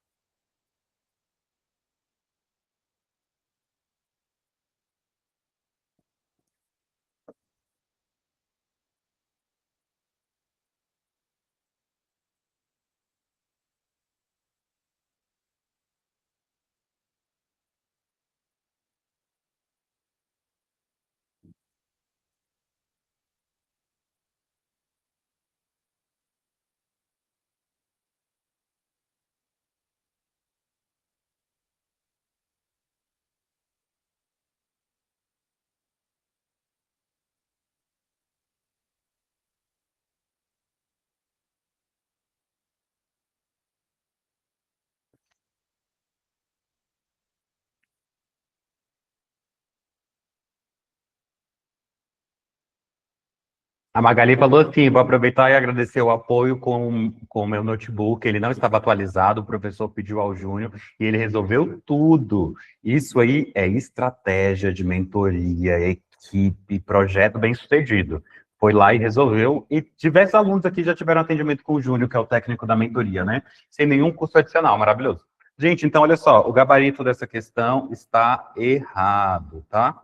A Magali falou assim, vou aproveitar e agradecer o apoio com o meu notebook, ele não estava atualizado, o professor pediu ao Júnior e ele resolveu tudo. Isso aí é estratégia de mentoria, equipe, projeto bem-sucedido. Foi lá e resolveu, e diversos alunos aqui já tiveram atendimento com o Júnior, que é o técnico da mentoria, né? Sem nenhum curso adicional, maravilhoso. Gente, então, olha só, o gabarito dessa questão está errado, tá?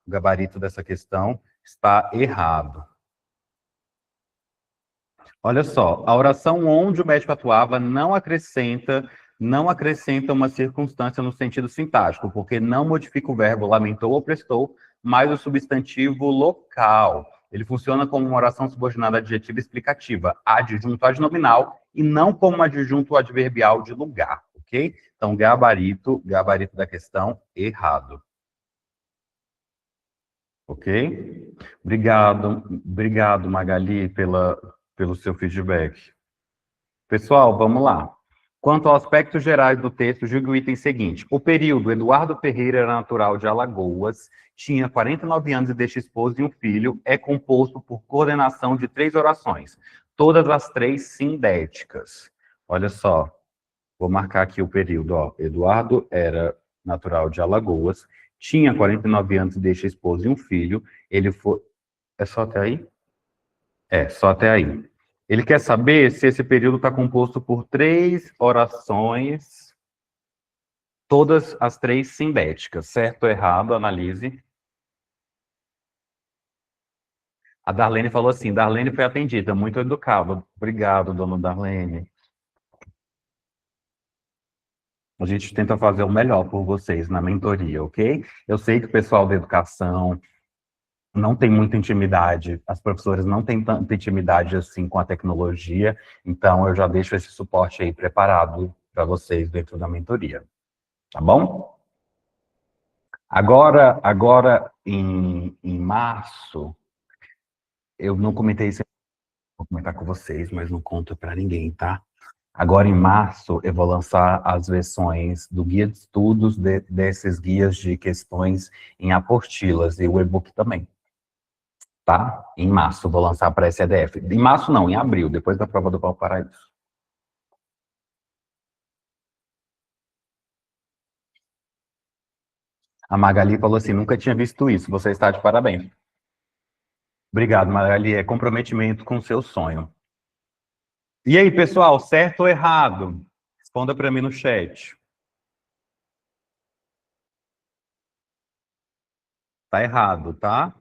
O gabarito dessa questão está errado. Olha só, a oração onde o médico atuava não acrescenta uma circunstância no sentido sintático, porque não modifica o verbo lamentou ou prestou, mas o substantivo local. Ele funciona como uma oração subordinada adjetiva explicativa, adjunto adnominal, e não como um adjunto adverbial de lugar, ok? Então, gabarito da questão, errado. Ok? Obrigado, Magali, pelo seu feedback. Pessoal, vamos lá. Quanto aos aspectos gerais do texto, julgue o item seguinte. O período, Eduardo Ferreira era natural de Alagoas, tinha 49 anos e deixa esposa e um filho, é composto por coordenação de 3 orações, todas as 3 sindéticas. Olha só, vou marcar aqui o período. Ó. Eduardo era natural de Alagoas, tinha 49 anos e deixa esposa e um filho, ele foi... É só até aí? É, só até aí. Ele quer saber se esse período está composto por 3 orações, todas as 3 sindéticas, certo ou errado? Analise. A Darlene falou assim, Darlene foi atendida, muito educada. Obrigado, dona Darlene. A gente tenta fazer o melhor por vocês na mentoria, ok? Eu sei que o pessoal da educação não tem muita intimidade, as professoras não têm tanta intimidade assim com a tecnologia, então eu já deixo esse suporte aí preparado para vocês dentro da mentoria, tá bom? Agora em março, eu não comentei isso, vou comentar com vocês, mas não conto para ninguém, tá? Agora em março, eu vou lançar as versões do guia de estudos desses guias de questões em apostilas e o e-book também. Tá? Em março, vou lançar para a SEDF. Em março não, em abril, depois da prova do Valparaíso. A Magali falou assim, nunca tinha visto isso, você está de parabéns. Obrigado, Magali, é comprometimento com o seu sonho. E aí, pessoal, certo ou errado? Responda para mim no chat. Tá errado, tá?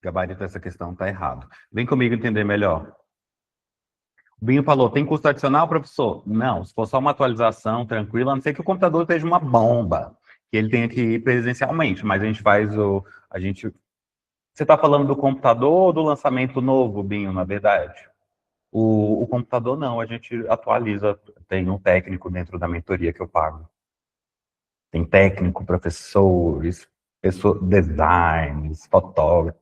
Gabarito essa questão tá errado. Vem comigo entender melhor. O Binho falou, tem custo adicional, professor? Não, se for só uma atualização tranquila, a não ser que o computador esteja uma bomba, que ele tenha que ir presencialmente, mas a gente faz o... Você está falando do computador ou do lançamento novo, Binho, na verdade? O computador não, a gente atualiza, tem um técnico dentro da mentoria que eu pago. Tem técnico, professores, designs, fotógrafos.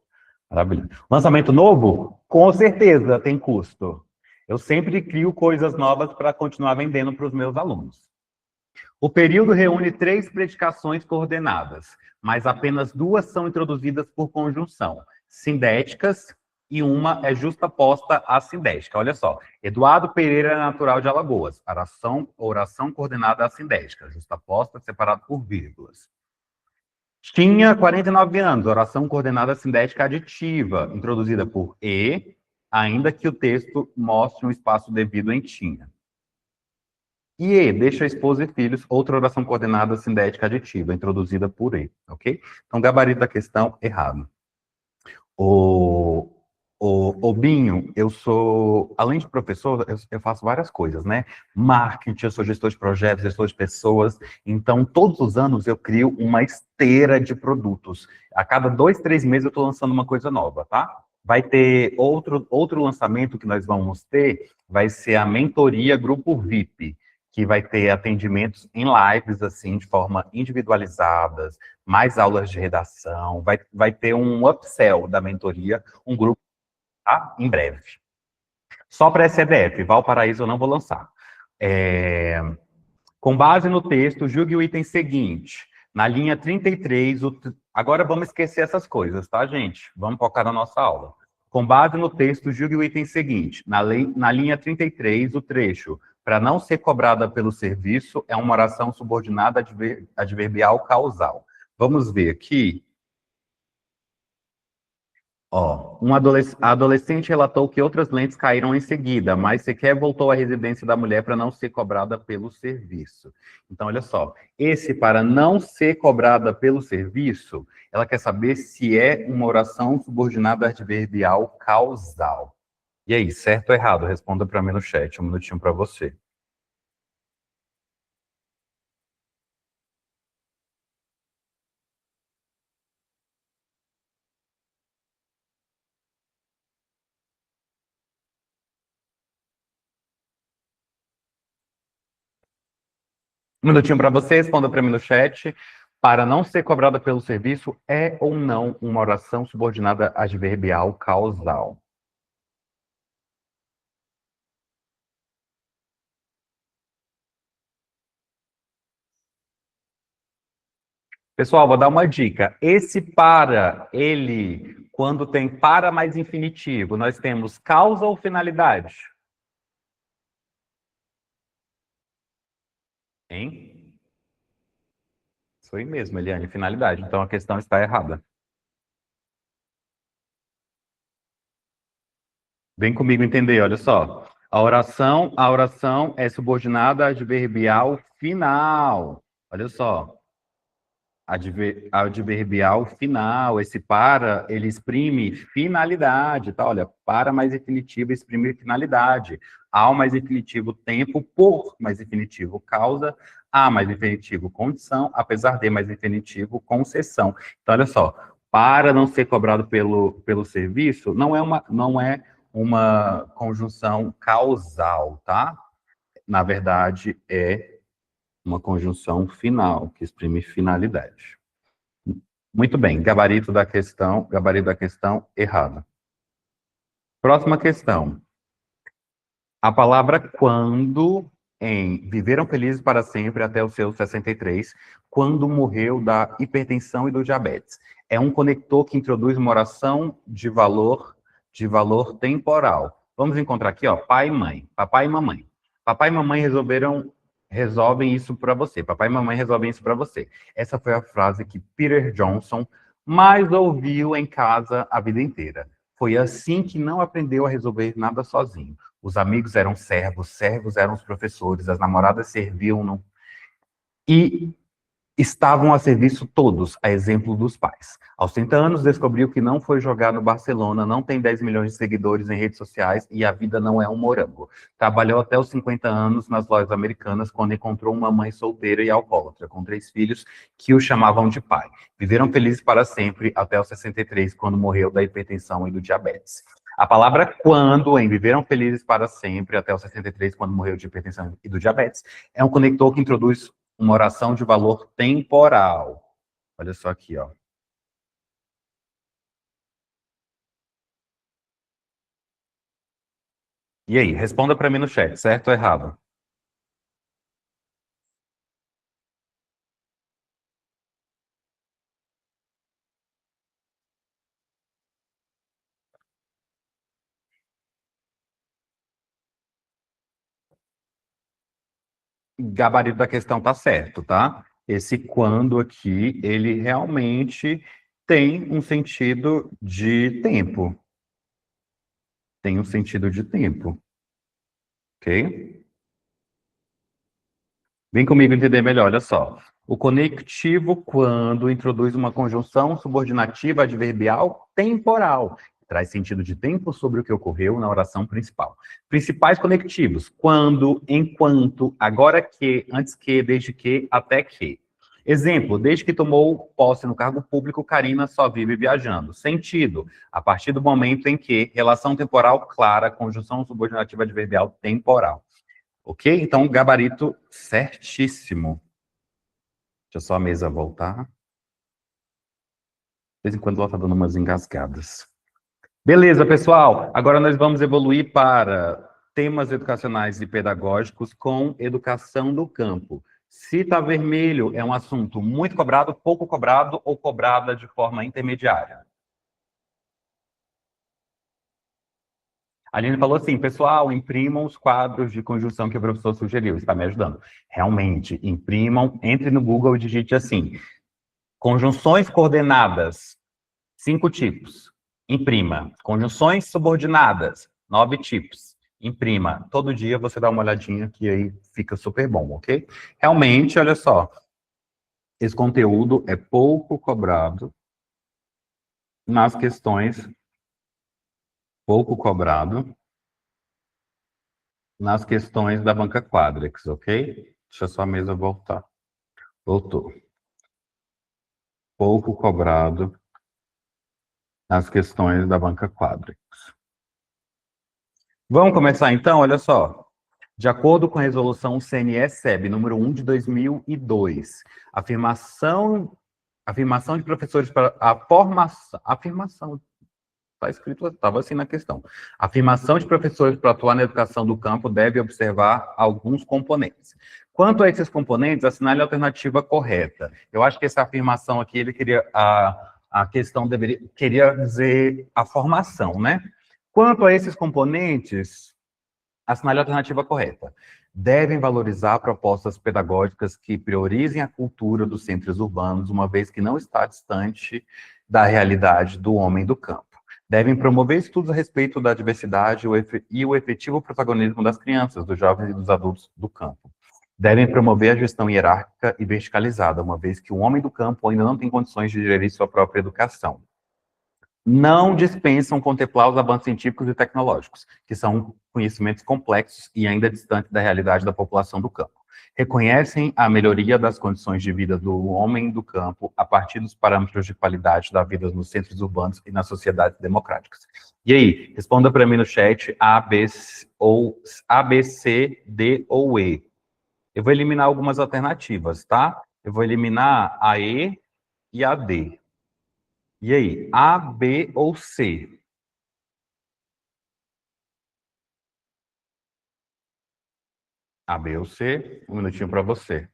Maravilha. Lançamento novo? Com certeza tem custo. Eu sempre crio coisas novas para continuar vendendo para os meus alunos. O período reúne 3 predicações coordenadas, mas apenas 2 são introduzidas por conjunção, sindéticas, e uma é justaposta à sindética. Olha só, Eduardo Pereira é natural de Alagoas, oração coordenada à sindética, justaposta separado por vírgulas. Tinha 49 anos, oração coordenada sindética aditiva, introduzida por E, ainda que o texto mostre um espaço devido em tinha. E deixa a esposa e filhos, outra oração coordenada sindética aditiva, introduzida por E, ok? Então, gabarito da questão, errado. O Binho, eu sou, além de professor, eu faço várias coisas, né? Marketing, eu sou gestor de projetos, gestor de pessoas, então todos os anos eu crio uma esteira de produtos. A cada 2, 3 meses eu estou lançando uma coisa nova, tá? Vai ter outro lançamento que nós vamos ter, vai ser a mentoria Grupo VIP, que vai ter atendimentos em lives, assim, de forma individualizadas, mais aulas de redação, vai ter um upsell da mentoria, um grupo, tá? Em breve. Só para SEDF, Valparaíso eu não vou lançar. Com base no texto, julgue o item seguinte. Na linha 33, agora vamos esquecer essas coisas, tá, gente? Vamos focar na nossa aula. Com base no texto, julgue o item seguinte. Na linha 33, o trecho, para não ser cobrada pelo serviço, é uma oração subordinada adverbial causal. Vamos ver aqui. Ó, a adolescente relatou que outras lentes caíram em seguida, mas sequer voltou à residência da mulher para não ser cobrada pelo serviço. Então, olha só, esse para não ser cobrada pelo serviço, ela quer saber se é uma oração subordinada adverbial causal. E aí, certo ou errado? Responda para mim no chat, um minutinho para você. Um minutinho para você, responda para mim no chat. Para não ser cobrada pelo serviço, é ou não uma oração subordinada adverbial causal? Pessoal, vou dar uma dica. Esse para, ele, quando tem para mais infinitivo, nós temos causa ou finalidade? Hein? Isso aí mesmo, Eliane, finalidade. Então a questão está errada. Vem comigo entender, olha só. A oração é subordinada adverbial final. Olha só. adverbial final. Esse para, ele exprime finalidade, tá? Olha, para mais infinitivo exprime finalidade. Ao mais infinitivo tempo, por mais infinitivo causa, a mais infinitivo condição, apesar de mais infinitivo concessão. Então, olha só, para não ser cobrado pelo serviço, não é uma conjunção causal, tá? Na verdade, é uma conjunção final, que exprime finalidade. Muito bem, gabarito da questão errado. Próxima questão. A palavra quando em viveram felizes para sempre até os seus 63, quando morreu da hipertensão e do diabetes. É um conector que introduz uma oração de valor temporal. Vamos encontrar aqui, ó, pai e mãe, papai e mamãe. Papai e mamãe resolvem isso para você. Papai e mamãe resolvem isso para você. Essa foi a frase que Peter Johnson mais ouviu em casa a vida inteira. Foi assim que não aprendeu a resolver nada sozinho. Os amigos eram servos, servos eram os professores, as namoradas serviam-no e estavam a serviço todos, a exemplo dos pais. Aos 30 anos, descobriu que não foi jogar no Barcelona, não tem 10 milhões de seguidores em redes sociais e a vida não é um morango. Trabalhou até os 50 anos nas lojas americanas, quando encontrou uma mãe solteira e alcoólatra, com 3 filhos, que o chamavam de pai. Viveram felizes para sempre até os 63, quando morreu da hipertensão e do diabetes. A palavra quando, em viveram felizes para sempre até os 63, quando morreu de hipertensão e do diabetes, é um conector que introduz uma oração de valor temporal. Olha só aqui, ó. E aí, responda para mim no chat, certo ou errado? Gabarito da questão tá certo, tá? Esse quando aqui, ele realmente tem um sentido de tempo. Tem um sentido de tempo. Ok? Vem comigo entender melhor, olha só. O conectivo quando introduz uma conjunção subordinativa adverbial temporal. Traz sentido de tempo sobre o que ocorreu na oração principal. Principais conectivos: quando, enquanto, agora que, antes que, desde que, até que. Exemplo: desde que tomou posse no cargo público, Karina só vive viajando. Sentido: a partir do momento em que, relação temporal clara, conjunção subordinativa adverbial temporal. Ok? Então, gabarito certíssimo. Deixa só a mesa voltar. De vez em quando ela está dando umas engasgadas. Beleza, pessoal. Agora nós vamos evoluir para temas educacionais e pedagógicos com educação do campo. Se está vermelho, é um assunto muito cobrado, pouco cobrado ou cobrada de forma intermediária. A Aline falou assim, pessoal, imprimam os quadros de conjunção que o professor sugeriu, está me ajudando. Realmente, imprimam, entre no Google e digite assim, conjunções coordenadas, 5 tipos, imprima. Conjunções subordinadas, 9 tipos, imprima. Todo dia você dá uma olhadinha que aí fica super bom, ok? Realmente, olha só, esse conteúdo é pouco cobrado nas questões da banca quadrex, ok? Deixa só a mesa voltar. Voltou. Pouco cobrado nas questões da banca quadrex. Vamos começar então? Olha só. De acordo com a resolução CNE-SEB, número 1 de 2002, afirmação de professores para a formação, está escrito, estava assim na questão. A afirmação de professores para atuar na educação do campo deve observar alguns componentes. Quanto a esses componentes, assinale a alternativa correta. Eu acho que essa afirmação aqui, ele queria, a questão queria dizer a formação, né? Quanto a esses componentes, assinale a alternativa correta. Devem valorizar propostas pedagógicas que priorizem a cultura dos centros urbanos, uma vez que não está distante da realidade do homem do campo. Devem promover estudos a respeito da diversidade e o efetivo protagonismo das crianças, dos jovens e dos adultos do campo. Devem promover a gestão hierárquica e verticalizada, uma vez que o homem do campo ainda não tem condições de gerir sua própria educação. Não dispensam contemplar os avanços científicos e tecnológicos, que são conhecimentos complexos e ainda distantes da realidade da população do campo. Reconhecem a melhoria das condições de vida do homem do campo a partir dos parâmetros de qualidade da vida nos centros urbanos e nas sociedades democráticas. E aí, responda para mim no chat A, B, C, D ou E. Eu vou eliminar algumas alternativas, tá? Eu vou eliminar a E e a D. E aí, A, B ou C? A, B ou C? Um minutinho para você.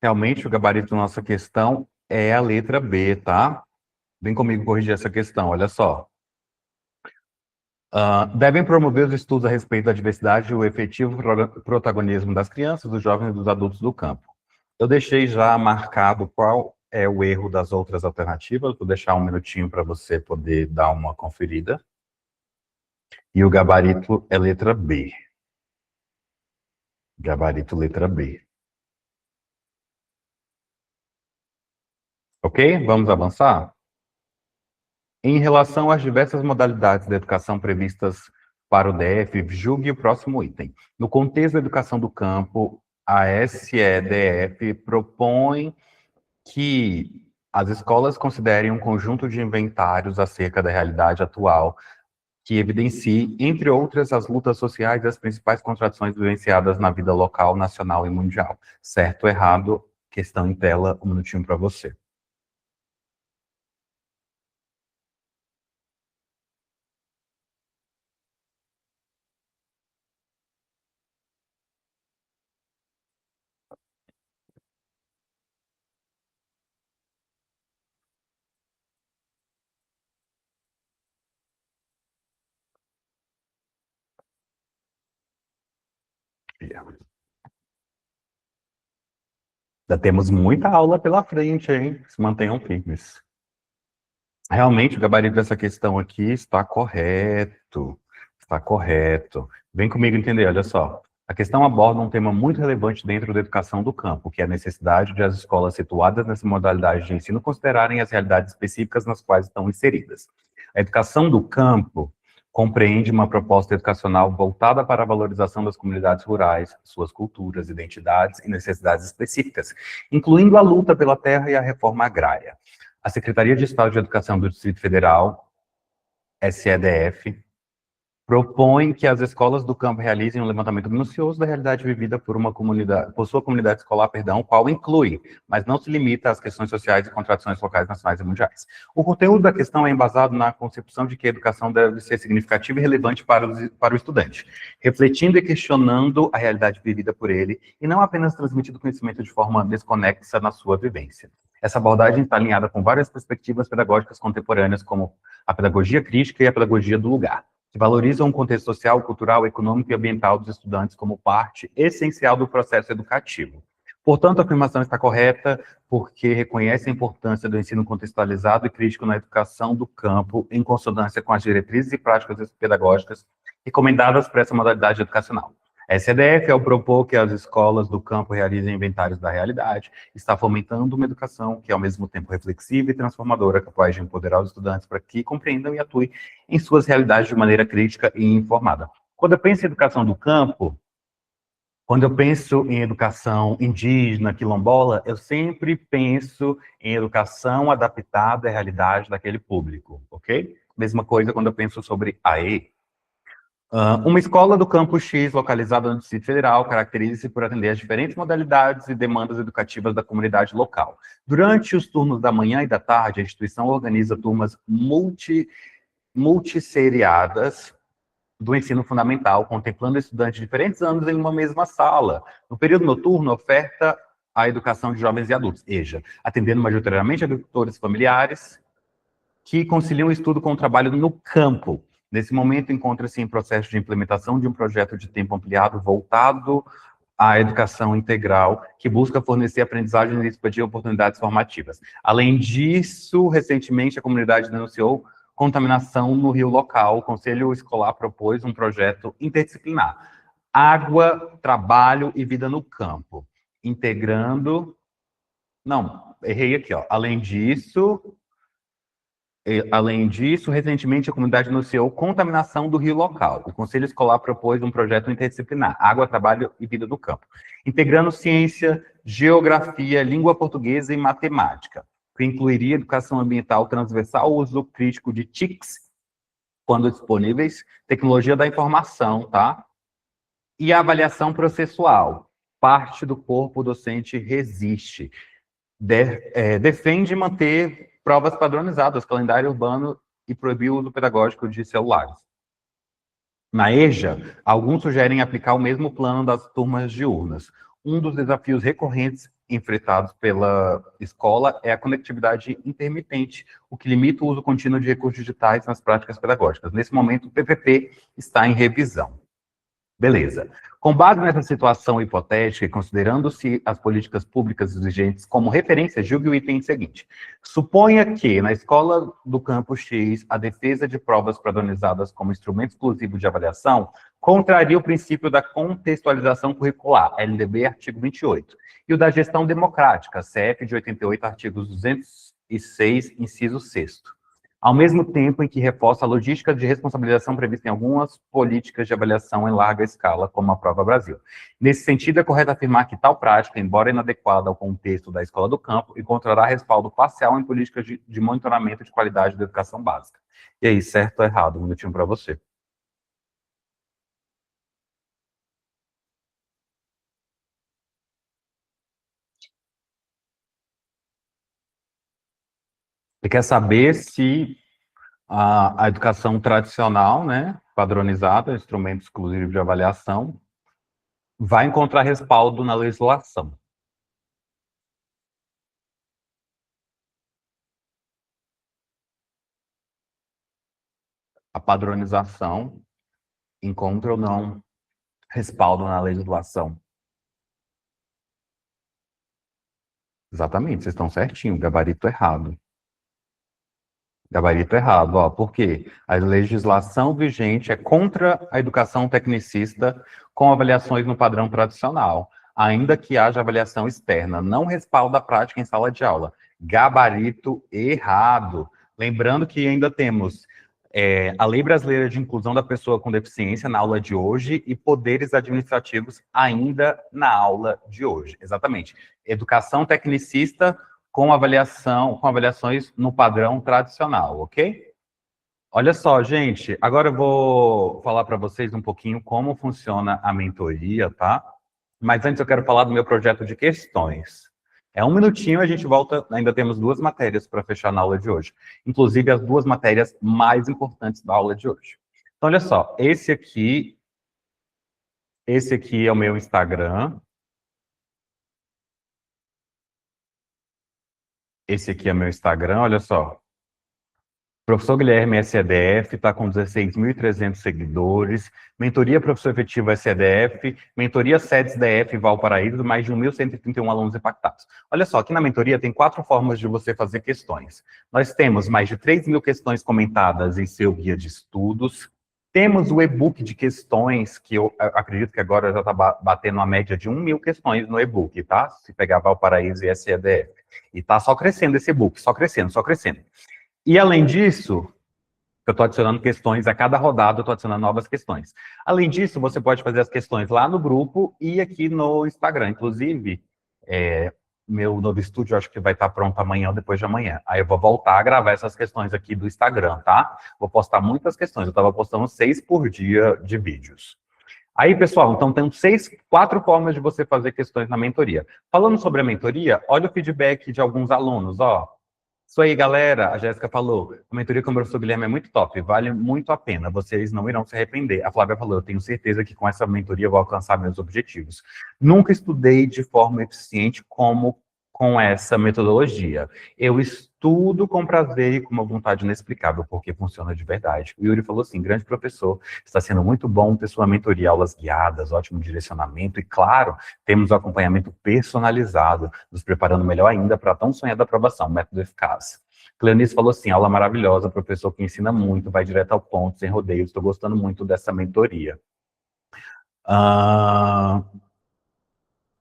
Realmente, o gabarito da nossa questão é a letra B, tá? Vem comigo corrigir essa questão, olha só. Devem promover os estudos a respeito da diversidade e o efetivo protagonismo das crianças, dos jovens e dos adultos do campo. Eu deixei já marcado qual é o erro das outras alternativas, vou deixar um minutinho para você poder dar uma conferida. E o gabarito é letra B. Gabarito letra B. Ok? Vamos avançar? Em relação às diversas modalidades da educação previstas para o DF, julgue o próximo item. No contexto da educação do campo, a SEDF propõe que as escolas considerem um conjunto de inventários acerca da realidade atual que evidencie, entre outras, as lutas sociais e as principais contradições vivenciadas na vida local, nacional e mundial. Certo ou errado? Questão em tela, um minutinho para você. Ainda temos muita aula pela frente, hein? Se mantenham firmes. Realmente, o gabarito dessa questão aqui está correto. Está correto. Vem comigo entender, olha só. A questão aborda um tema muito relevante dentro da educação do campo, que é a necessidade de as escolas situadas nessa modalidade de ensino considerarem as realidades específicas nas quais estão inseridas. A educação do campo compreende uma proposta educacional voltada para a valorização das comunidades rurais, suas culturas, identidades e necessidades específicas, incluindo a luta pela terra e a reforma agrária. A Secretaria de Estado de Educação do Distrito Federal, SEDF, propõe que as escolas do campo realizem um levantamento minucioso da realidade vivida por sua comunidade escolar, qual inclui, mas não se limita às questões sociais e contradições locais, nacionais e mundiais. O conteúdo da questão é embasado na concepção de que a educação deve ser significativa e relevante para o estudante, refletindo e questionando a realidade vivida por ele, e não apenas transmitindo conhecimento de forma desconexa na sua vivência. Essa abordagem está alinhada com várias perspectivas pedagógicas contemporâneas, como a pedagogia crítica e a pedagogia do lugar, que valorizam o contexto social, cultural, econômico e ambiental dos estudantes como parte essencial do processo educativo. Portanto, a afirmação está correta porque reconhece a importância do ensino contextualizado e crítico na educação do campo, em consonância com as diretrizes e práticas pedagógicas recomendadas para essa modalidade educacional. A SEDF, ao propor que as escolas do campo realizem inventários da realidade, está fomentando uma educação que é, ao mesmo tempo, reflexiva e transformadora, capaz de empoderar os estudantes para que compreendam e atuem em suas realidades de maneira crítica e informada. Quando eu penso em educação do campo, quando eu penso em educação indígena, quilombola, eu sempre penso em educação adaptada à realidade daquele público, ok? Mesma coisa quando eu penso sobre AE. Uma escola do Campo X, localizada no Distrito Federal, caracteriza-se por atender às diferentes modalidades e demandas educativas da comunidade local. Durante os turnos da manhã e da tarde, a instituição organiza turmas multisseriadas do ensino fundamental, contemplando estudantes de diferentes anos em uma mesma sala. No período noturno, oferta a educação de jovens e adultos, EJA, atendendo majoritariamente agricultores familiares que conciliam o estudo com o trabalho no campo. Nesse momento, encontra-se em processo de implementação de um projeto de tempo ampliado voltado a educação integral, que busca fornecer aprendizagem e de oportunidades formativas. Além disso, recentemente a comunidade denunciou contaminação no rio local. O Conselho Escolar propôs um projeto interdisciplinar: água, trabalho e vida no campo, integrando... Não, errei aqui, ó. Além disso, recentemente a comunidade denunciou contaminação do rio local. O Conselho Escolar propôs um projeto interdisciplinar: água, trabalho e vida do campo, integrando ciência, geografia, língua portuguesa e matemática, que incluiria educação ambiental transversal, uso crítico de TICs, quando disponíveis, tecnologia da informação, tá? E a avaliação processual. Parte do corpo docente resiste. Defende manter provas padronizadas, calendário urbano e proibir o uso pedagógico de celulares. Na EJA, alguns sugerem aplicar o mesmo plano das turmas diurnas. Um dos desafios recorrentes enfrentados pela escola é a conectividade intermitente, o que limita o uso contínuo de recursos digitais nas práticas pedagógicas. Nesse momento, o PPP está em revisão. Beleza. Com base nessa situação hipotética e considerando-se as políticas públicas exigentes como referência, julgue o item seguinte: suponha que, na escola do campus X, a defesa de provas padronizadas como instrumento exclusivo de avaliação contraria o princípio da contextualização curricular, LDB, artigo 28, e o da gestão democrática, CF de 88, artigos 206, inciso 6º. Ao mesmo tempo em que reforça a logística de responsabilização prevista em algumas políticas de avaliação em larga escala, como a Prova Brasil. Nesse sentido, é correto afirmar que tal prática, embora inadequada ao contexto da escola do campo, encontrará respaldo parcial em políticas de monitoramento de qualidade da educação básica. E aí, certo ou errado? Um minutinho para você. Você quer saber se a educação tradicional, né, padronizada, instrumento exclusivo de avaliação, vai encontrar respaldo na legislação. A padronização encontra ou não respaldo na legislação? Exatamente, vocês estão certinho, gabarito errado. Gabarito errado, ó, porque a legislação vigente é contra a educação tecnicista com avaliações no padrão tradicional, ainda que haja avaliação externa, não respalda a prática em sala de aula. Gabarito errado. Lembrando que ainda temos a Lei Brasileira de Inclusão da Pessoa com Deficiência na aula de hoje e poderes administrativos ainda na aula de hoje. Exatamente. Educação tecnicista com avaliações no padrão tradicional, ok? Olha só, gente, agora eu vou falar para vocês um pouquinho como funciona a mentoria, tá? Mas antes eu quero falar do meu projeto de questões. É um minutinho, a gente volta, ainda temos 2 matérias para fechar na aula de hoje. Inclusive as 2 matérias mais importantes da aula de hoje. Então, olha só, esse aqui é o meu Instagram. Esse aqui é meu Instagram, olha só. Professor Guilherme SEDF, está com 16.300 seguidores. Mentoria Professor Efetivo SEDF. Mentoria SEDES-DF Valparaíso, mais de 1.131 alunos impactados. Olha só, aqui na mentoria tem 4 formas de você fazer questões. Nós temos mais de 3.000 questões comentadas em seu guia de estudos. Temos o e-book de questões, que eu acredito que agora já está batendo uma média de 1.000 questões no e-book, tá? Se pegar Valparaíso e SEDF. E está só crescendo esse e-book, só crescendo, só crescendo. E além disso, eu estou adicionando questões, a cada rodada eu estou adicionando novas questões. Além disso, você pode fazer as questões lá no grupo e aqui no Instagram. Inclusive, meu novo estúdio acho que vai estar pronto amanhã ou depois de amanhã. Aí eu vou voltar a gravar essas questões aqui do Instagram, tá? Vou postar muitas questões, eu estava postando 6 por dia de vídeos. Aí, pessoal, então tem 4 formas de você fazer questões na mentoria. Falando sobre a mentoria, olha o feedback de alguns alunos, ó. Isso aí, galera, a Jéssica falou, a mentoria com o professor Guilherme é muito top, vale muito a pena, vocês não irão se arrepender. A Flávia falou, eu tenho certeza que com essa mentoria eu vou alcançar meus objetivos. Nunca estudei de forma eficiente como com essa metodologia. Eu estudo com prazer e com uma vontade inexplicável, porque funciona de verdade. O Yuri falou assim, grande professor, está sendo muito bom ter sua mentoria, aulas guiadas, ótimo direcionamento e, claro, temos o acompanhamento personalizado, nos preparando melhor ainda para a tão sonhada aprovação, método eficaz. Cleonice falou assim, aula maravilhosa, professor que ensina muito, vai direto ao ponto, sem rodeios, estou gostando muito dessa mentoria.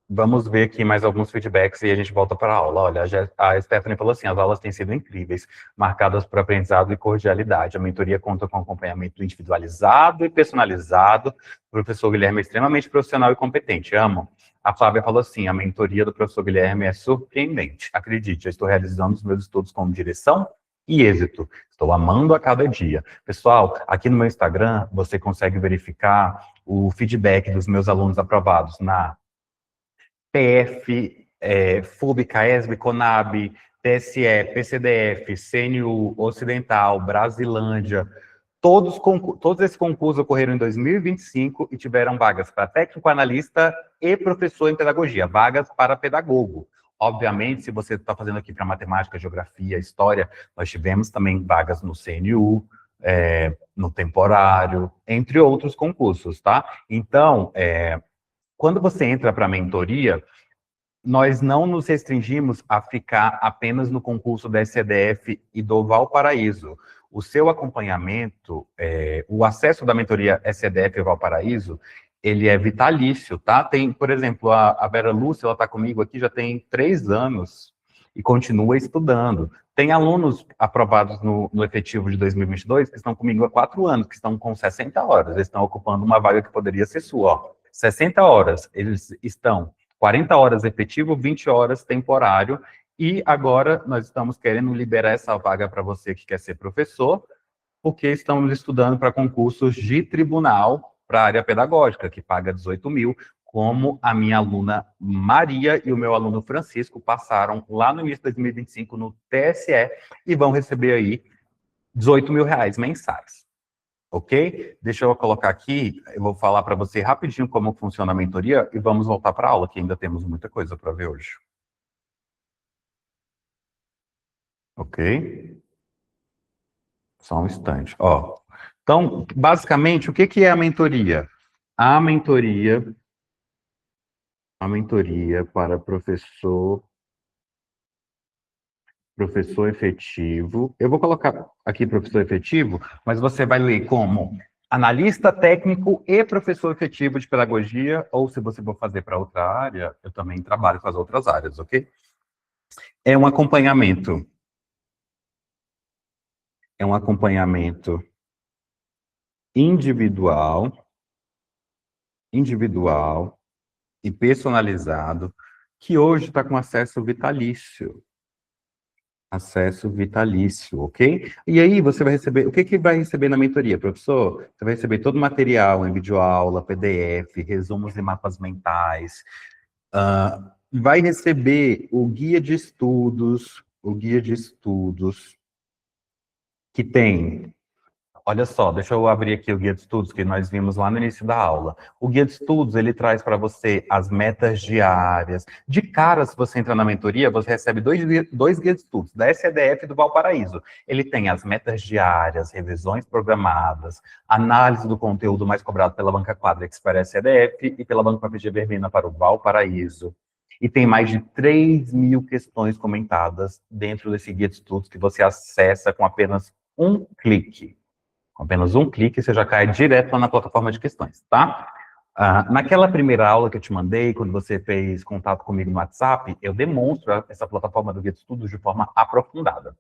Vamos ver aqui mais alguns feedbacks e a gente volta para a aula. Olha, a Stephanie falou assim, as aulas têm sido incríveis, marcadas por aprendizado e cordialidade. A mentoria conta com acompanhamento individualizado e personalizado. O professor Guilherme é extremamente profissional e competente. Amo. A Flávia falou assim, a mentoria do professor Guilherme é surpreendente. Acredite, eu estou realizando os meus estudos com direção e êxito. Estou amando a cada dia. Pessoal, aqui no meu Instagram, você consegue verificar o feedback dos meus alunos aprovados na PF, FUB, CAESB, CONAB, TSE, PCDF, CNU, Ocidental, Brasilândia, todos esses concursos ocorreram em 2025 e tiveram vagas para técnico analista e professor em pedagogia, vagas para pedagogo. Obviamente, se você está fazendo aqui para matemática, geografia, história, nós tivemos também vagas no CNU, no temporário, entre outros concursos, tá? Então, quando você entra para a mentoria, nós não nos restringimos a ficar apenas no concurso da SCDF e do Valparaíso. O seu acompanhamento, o acesso da mentoria SCDF e Valparaíso, ele é vitalício, tá? Tem, por exemplo, a Vera Lúcia, ela está comigo aqui já tem 3 anos e continua estudando. Tem alunos aprovados no efetivo de 2022 que estão comigo há 4 anos, que estão com 60 horas, eles estão ocupando uma vaga que poderia ser sua, ó. 60 horas, eles estão 40 horas efetivo, 20 horas temporário, e agora nós estamos querendo liberar essa vaga para você que quer ser professor, porque estamos estudando para concursos de tribunal para a área pedagógica, que paga 18 mil, como a minha aluna Maria e o meu aluno Francisco passaram lá no início de 2025 no TSE e vão receber aí 18 mil reais mensais. Ok? Deixa eu colocar aqui, eu vou falar para você rapidinho como funciona a mentoria e vamos voltar para a aula, que ainda temos muita coisa para ver hoje. Ok? Só um instante. Ó, então, basicamente, o que é a mentoria? A mentoria para professor efetivo. Eu vou colocar aqui professor efetivo, mas você vai ler como analista técnico e professor efetivo de pedagogia, ou se você for fazer para outra área, eu também trabalho com as outras áreas, ok? É um acompanhamento. É um acompanhamento individual e personalizado, que hoje está com acesso vitalício. Acesso vitalício, ok? E aí você vai receber, o que vai receber na mentoria, professor? Você vai receber todo o material em videoaula, PDF, resumos e mapas mentais, vai receber o guia de estudos, que tem. Olha só, deixa eu abrir aqui o guia de estudos que nós vimos lá no início da aula. O guia de estudos, ele traz para você as metas diárias. De cara, se você entra na mentoria, você recebe dois guias de estudos, da SCDF e do Valparaíso. Ele tem as metas diárias, revisões programadas, análise do conteúdo mais cobrado pela Banca Quadrex para a SCDF e pela Banca PG Verbena para o Valparaíso. E tem mais de 3 mil questões comentadas dentro desse guia de estudos que você acessa com apenas um clique. Com apenas um clique, você já cai direto lá na plataforma de questões, tá? Naquela primeira aula que eu te mandei, quando você fez contato comigo no WhatsApp, eu demonstro essa plataforma do Guia de Estudos de forma aprofundada.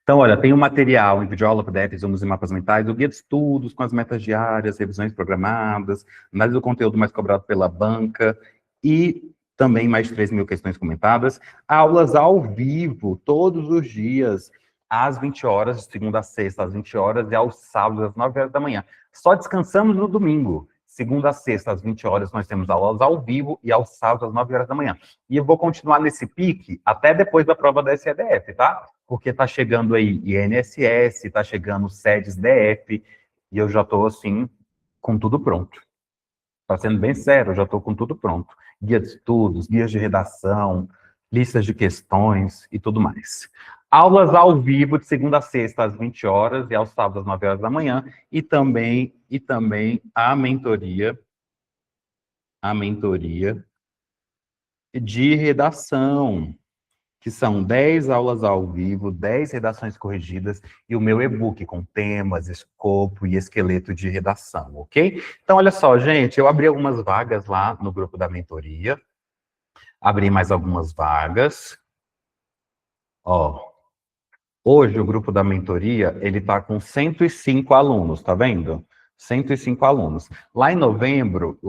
Então, olha, tem o material em videoaula, PDF, resumos e mapas mentais, o Guia de Estudos com as metas diárias, revisões programadas, análise do conteúdo mais cobrado pela banca e também mais de 3 mil questões comentadas, aulas ao vivo, todos os dias, às 20 horas, de segunda a sexta, às 20 horas, e aos sábados, às 9 horas da manhã. Só descansamos no domingo. Segunda a sexta, às 20 horas, nós temos aulas ao vivo, e aos sábados, às 9 horas da manhã. E eu vou continuar nesse pique até depois da prova da SCDF, tá? Porque tá chegando aí INSS, tá chegando SEDES DF, e eu já tô, assim, com tudo pronto. Tá sendo bem sério, eu já tô com tudo pronto. Guia de estudos, guias de redação, listas de questões e tudo mais. Aulas ao vivo de segunda a sexta às 20 horas e aos sábados às 9 horas da manhã e também a mentoria de redação, que são 10 aulas ao vivo, 10 redações corrigidas e o meu e-book com temas, escopo e esqueleto de redação, ok? Então, olha só, gente, eu abri algumas vagas lá no grupo da mentoria, abri mais algumas vagas. Ó, hoje o grupo da mentoria, ele tá com 105 alunos, tá vendo? 105 alunos. Lá em novembro,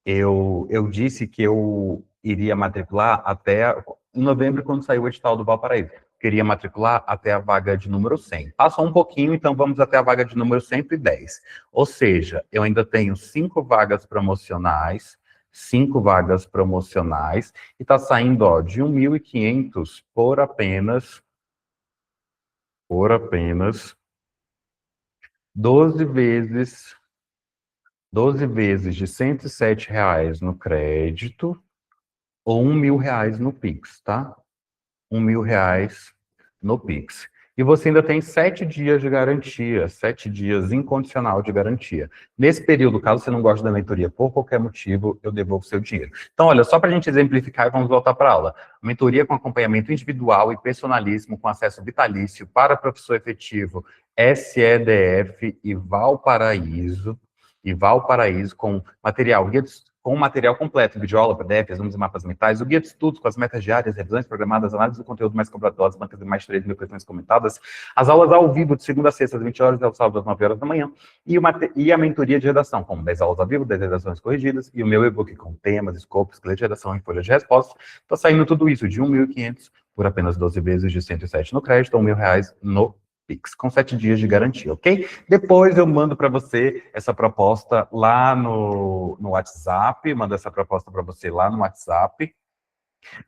eu disse que eu iria matricular até em novembro, quando saiu o edital do Valparaíso. Queria matricular até a vaga de número 100. Passou um pouquinho, então vamos até a vaga de número 110. Ou seja, eu ainda tenho 5 vagas promocionais, e está saindo, ó, de 1.500 por apenas 12 vezes de R$ 107 no crédito, ou R$ 1.000 no Pix, tá? R$ 1.000 no Pix. E você ainda tem 7 dias de garantia, 7 dias incondicional de garantia. Nesse período, caso você não goste da mentoria por qualquer motivo, eu devolvo seu dinheiro. Então, olha, só para a gente exemplificar e vamos voltar para a aula. Mentoria com acompanhamento individual e personalíssimo, com acesso vitalício para professor efetivo, SEDF e Valparaíso, com material completo, videoaula, PDF, resumos e mapas mentais, o guia de estudos com as metas diárias, revisões programadas, análise do conteúdo mais completo, bancas de mais de 3.000 questões comentadas, as aulas ao vivo de segunda a sexta às 20 horas e ao sábado às 9 horas da manhã, e a mentoria de redação, com 10 aulas ao vivo, 10 redações corrigidas, e o meu e-book com temas, escopos, esqueleto de redação e folha de respostas. Está saindo tudo isso de 1.500 por apenas 12 vezes de 107 no crédito, ou R$ 1.000 no Pix, com 7 dias de garantia, ok? Depois eu mando para você essa proposta lá no WhatsApp, mando essa proposta para você lá no WhatsApp,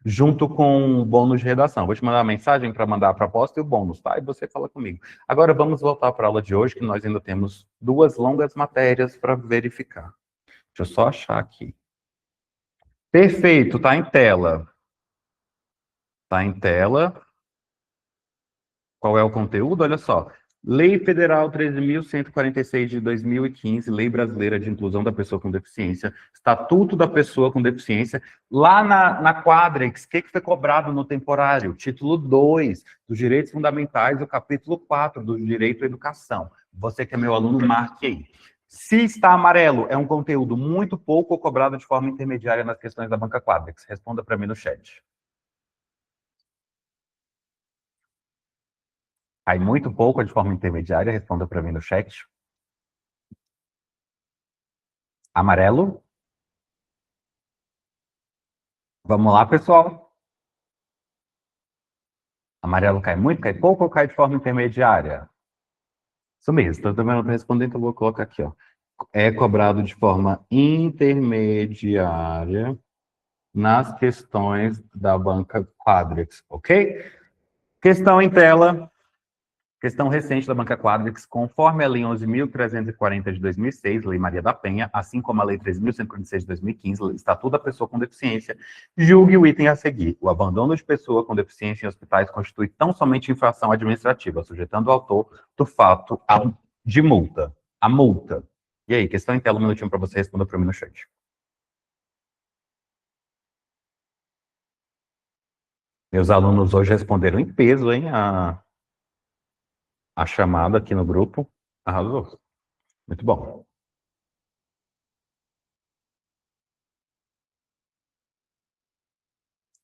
junto com o bônus de redação. Vou te mandar uma mensagem para mandar a proposta e o bônus, tá? E você fala comigo. Agora vamos voltar para a aula de hoje, que nós ainda temos 2 longas matérias para verificar. Deixa eu só achar aqui. Perfeito, tá em tela. Tá em tela. Qual é o conteúdo? Olha só. Lei Federal 13.146 de 2015, Lei Brasileira de Inclusão da Pessoa com Deficiência, Estatuto da Pessoa com Deficiência. Lá na Quadrex, o que foi cobrado no temporário? Título 2 dos Direitos Fundamentais, o capítulo 4 do Direito à Educação. Você que é meu aluno, marque aí. Se está amarelo, é um conteúdo muito pouco ou cobrado de forma intermediária nas questões da banca Quadrex. Responda para mim no chat. Aí, muito pouco de forma intermediária, responda para mim no chat. Amarelo? Vamos lá, pessoal. Amarelo cai muito, cai pouco ou cai de forma intermediária? Isso mesmo, então também não estou respondendo, então eu vou colocar aqui, ó. É cobrado de forma intermediária nas questões da banca Quadrex, ok? Questão em tela. Questão recente da banca Quadrex, conforme a Lei 11.340 de 2006, Lei Maria da Penha, assim como a Lei 13.146 de 2015, Estatuto da Pessoa com Deficiência, julgue o item a seguir. O abandono de pessoa com deficiência em hospitais constitui tão somente infração administrativa, sujeitando o autor do fato de multa. A multa. E aí, questão em tela, um minutinho para você responder para mim no chat. Meus alunos hoje responderam em peso, hein? A chamada aqui no grupo. Arrasou. Muito bom.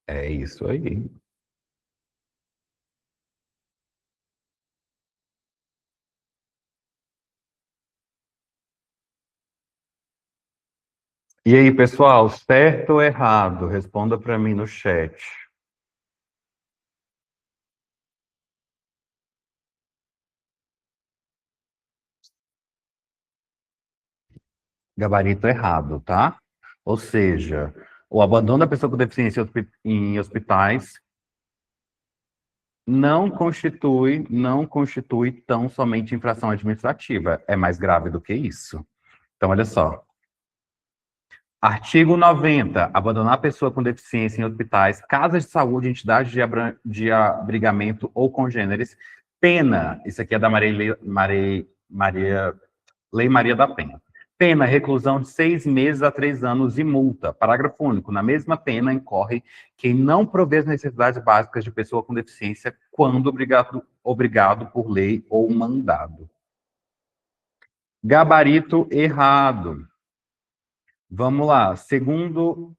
É isso aí. E aí, pessoal, certo ou errado? Responda para mim no chat. Gabarito errado, tá? Ou seja, o abandono da pessoa com deficiência em hospitais não constitui tão somente infração administrativa. É mais grave do que isso. Então, olha só. Artigo 90. Abandonar a pessoa com deficiência em hospitais, casas de saúde, entidades de abrigamento ou congêneres. Pena. Isso aqui é da Lei Maria da Penha. Pena, reclusão de 6 meses a 3 anos e multa. Parágrafo único. Na mesma pena incorre quem não provê as necessidades básicas de pessoa com deficiência quando obrigado por lei ou mandado. Gabarito errado. Vamos lá. Segundo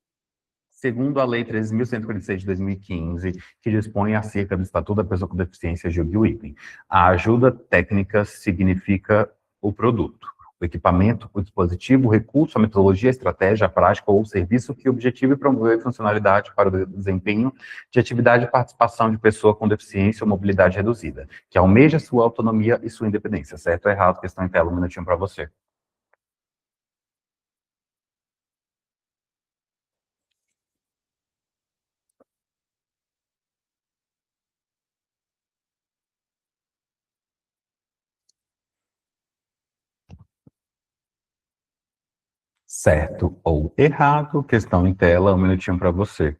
a Lei 13.146 de 2015, que dispõe acerca do Estatuto da Pessoa com Deficiência, julgue o item. A ajuda técnica significa o produto, o equipamento, o dispositivo, o recurso, a metodologia, a estratégia, a prática ou o serviço que objetiva e promover funcionalidade para o desempenho de atividade de participação de pessoa com deficiência ou mobilidade reduzida, que almeja sua autonomia e sua independência. Certo ou errado? Questão em tela, um minutinho para você. Certo ou errado? Questão em tela, um minutinho para você.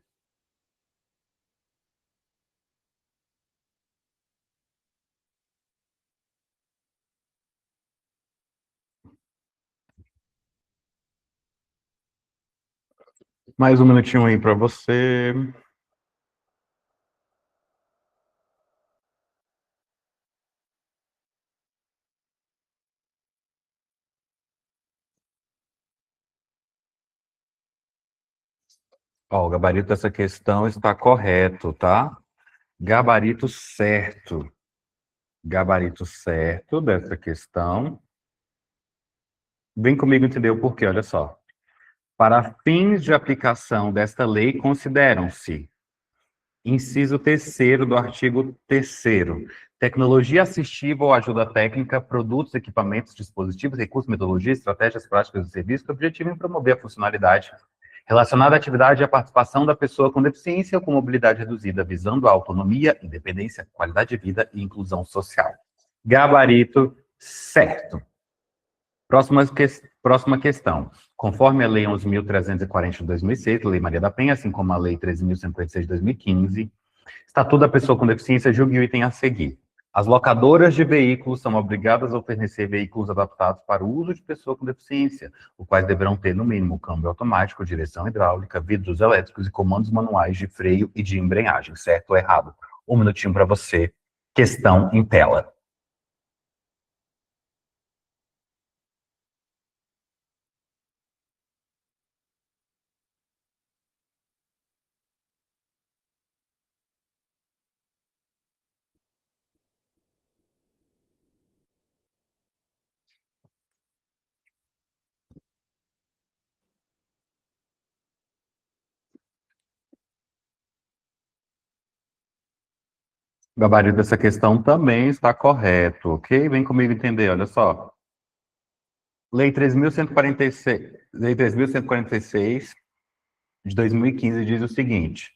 Mais um minutinho aí para você. Ó, o gabarito dessa questão está correto, tá? Gabarito certo. Gabarito certo dessa questão. Vem comigo entender o porquê, olha só. Para fins de aplicação desta lei, consideram-se: inciso 3º do artigo 3º, tecnologia assistiva ou ajuda técnica, produtos, equipamentos, dispositivos, recursos, metodologias, estratégias, práticas e serviços que objetivem promover a funcionalidade relacionada à atividade e à participação da pessoa com deficiência ou com mobilidade reduzida, visando a autonomia, independência, qualidade de vida e inclusão social. Gabarito certo. Próxima questão. Conforme a Lei 11.340 de 2006, Lei Maria da Penha, assim como a Lei 13.146 de 2015, Estatuto da Pessoa com Deficiência, julgue o item a seguir. As locadoras de veículos são obrigadas a fornecer veículos adaptados para o uso de pessoa com deficiência, os quais deverão ter, no mínimo, câmbio automático, direção hidráulica, vidros elétricos e comandos manuais de freio e de embreagem. Certo ou errado? Um minutinho para você. Questão em tela. O gabarito dessa questão também está correto, ok? Vem comigo entender, olha só. Lei 3.146 de 2015 diz o seguinte.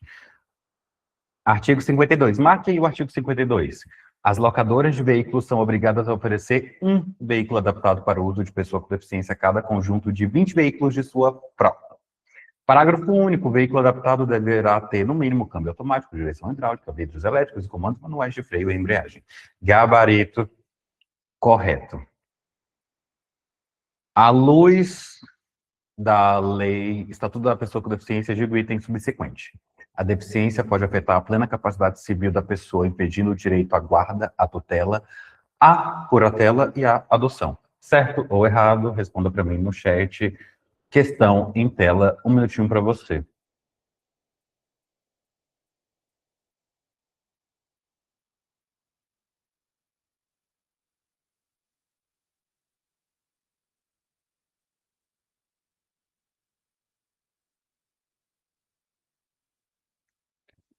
Artigo 52. Marque aí o artigo 52. As locadoras de veículos são obrigadas a oferecer um veículo adaptado para o uso de pessoa com deficiência a cada conjunto de 20 veículos de sua frota. Parágrafo único. O veículo adaptado deverá ter, no mínimo, câmbio automático, direção hidráulica, vidros elétricos e comandos manuais de freio e embreagem. Gabarito correto. À luz da Lei Estatuto da Pessoa com Deficiência, digo item subsequente. A deficiência pode afetar a plena capacidade civil da pessoa, impedindo o direito à guarda, à tutela, à curatela e à adoção. Certo ou errado? Responda para mim no chat. Questão em tela, um minutinho para você.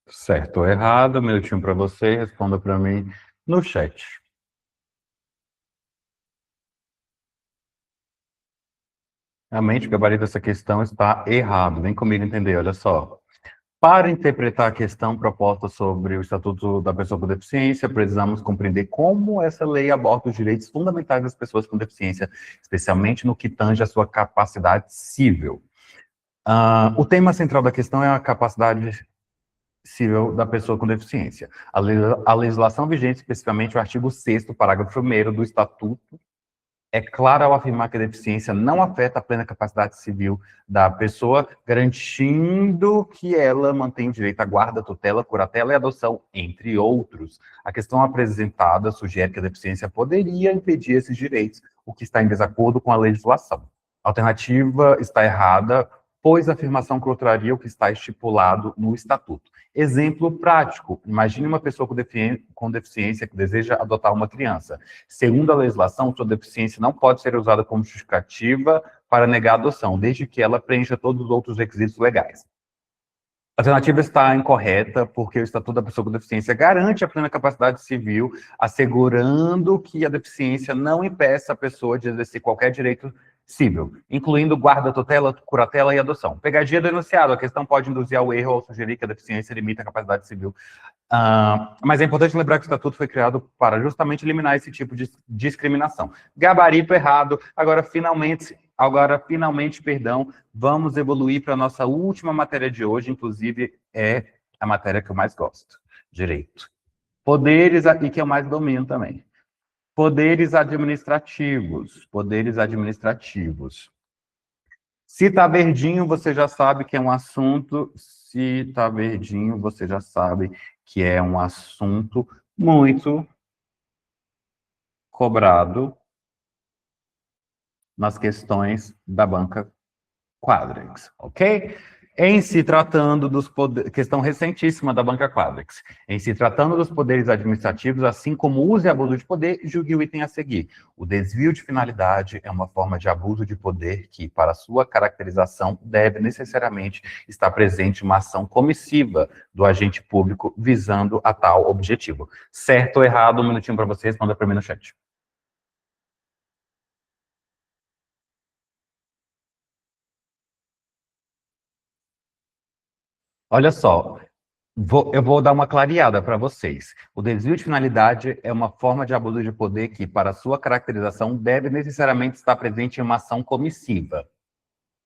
Certo ou errado? Um minutinho para você, responda para mim no chat. Realmente, o gabarito dessa questão está errado. Vem comigo entender, olha só. Para interpretar a questão proposta sobre o Estatuto da Pessoa com Deficiência, precisamos compreender como essa lei aborda os direitos fundamentais das pessoas com deficiência, especialmente no que tange à sua capacidade civil. O tema central da questão é a capacidade civil da pessoa com deficiência. A legislação vigente, especificamente o artigo 6º, parágrafo 1º do Estatuto, é clara ao afirmar que a deficiência não afeta a plena capacidade civil da pessoa, garantindo que ela mantém o direito à guarda, tutela, curatela e adoção, entre outros. A questão apresentada sugere que a deficiência poderia impedir esses direitos, o que está em desacordo com a legislação. A alternativa está errada, pois a afirmação contraria o que está estipulado no Estatuto. Exemplo prático: imagine uma pessoa com deficiência que deseja adotar uma criança. Segundo a legislação, sua deficiência não pode ser usada como justificativa para negar a adoção, desde que ela preencha todos os outros requisitos legais. A alternativa está incorreta, porque o Estatuto da Pessoa com Deficiência garante a plena capacidade civil, assegurando que a deficiência não impeça a pessoa de exercer qualquer direito civil, incluindo guarda, tutela, curatela e adoção. Pegadinha do enunciado: a questão pode induzir ao erro ao sugerir que a deficiência limita a capacidade civil. Mas é importante lembrar que o Estatuto foi criado para justamente eliminar esse tipo de discriminação. Gabarito errado. Agora, finalmente, perdão, vamos evoluir para a nossa última matéria de hoje, inclusive é a matéria que eu mais gosto: direito. Poderes, e que eu mais domino também. Poderes administrativos. Poderes administrativos. Se tá verdinho, você já sabe que é um assunto. Se tá verdinho, você já sabe que é um assunto muito cobrado nas questões da banca Quadrix, ok? Em se tratando dos poderes, questão recentíssima da banca Quadrix, em se tratando dos poderes administrativos, assim como o uso e abuso de poder, julgue o item a seguir. O desvio de finalidade é uma forma de abuso de poder que, para sua caracterização, deve necessariamente estar presente uma ação comissiva do agente público visando a tal objetivo. Certo ou errado? Um minutinho para você, responda para mim no chat. Olha só, eu vou dar uma clareada para vocês. O desvio de finalidade é uma forma de abuso de poder que, para sua caracterização, deve necessariamente estar presente em uma ação comissiva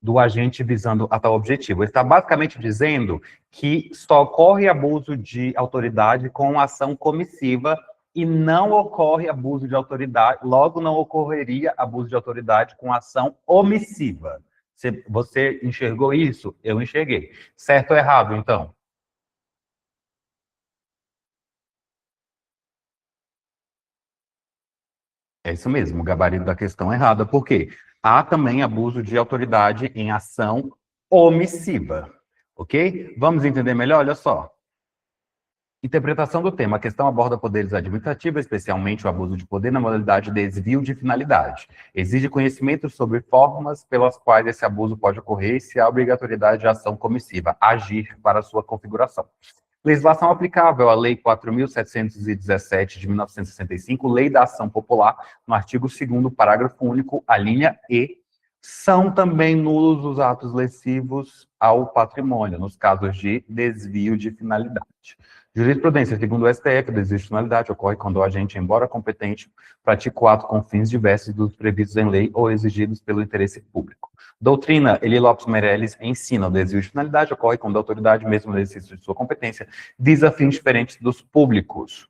do agente visando a tal objetivo. Ele está basicamente dizendo que só ocorre abuso de autoridade com ação comissiva e não ocorre abuso de autoridade, logo não ocorreria abuso de autoridade com ação omissiva. Você enxergou isso? Eu enxerguei. Certo ou errado, então? É isso mesmo, o gabarito da questão é errada. Por quê? Há também abuso de autoridade em ação omissiva. Ok? Vamos entender melhor? Olha só. Interpretação do tema. A questão aborda poderes administrativos, especialmente o abuso de poder na modalidade desvio de finalidade. Exige conhecimento sobre formas pelas quais esse abuso pode ocorrer e se há obrigatoriedade de ação comissiva, agir para sua configuração. Legislação aplicável à Lei 4.717 de 1965, Lei da Ação Popular, no artigo 2º, parágrafo único, a linha E, são também nulos os atos lesivos ao patrimônio, nos casos de desvio de finalidade. Jurisprudência: segundo o STF, o desvio de finalidade ocorre quando o agente, embora competente, pratica o ato com fins diversos dos previstos em lei ou exigidos pelo interesse público. Doutrina: Eli Lopes Meirelles ensina: o desvio de finalidade ocorre quando a autoridade, mesmo no exercício de sua competência, visa fins diferentes dos públicos.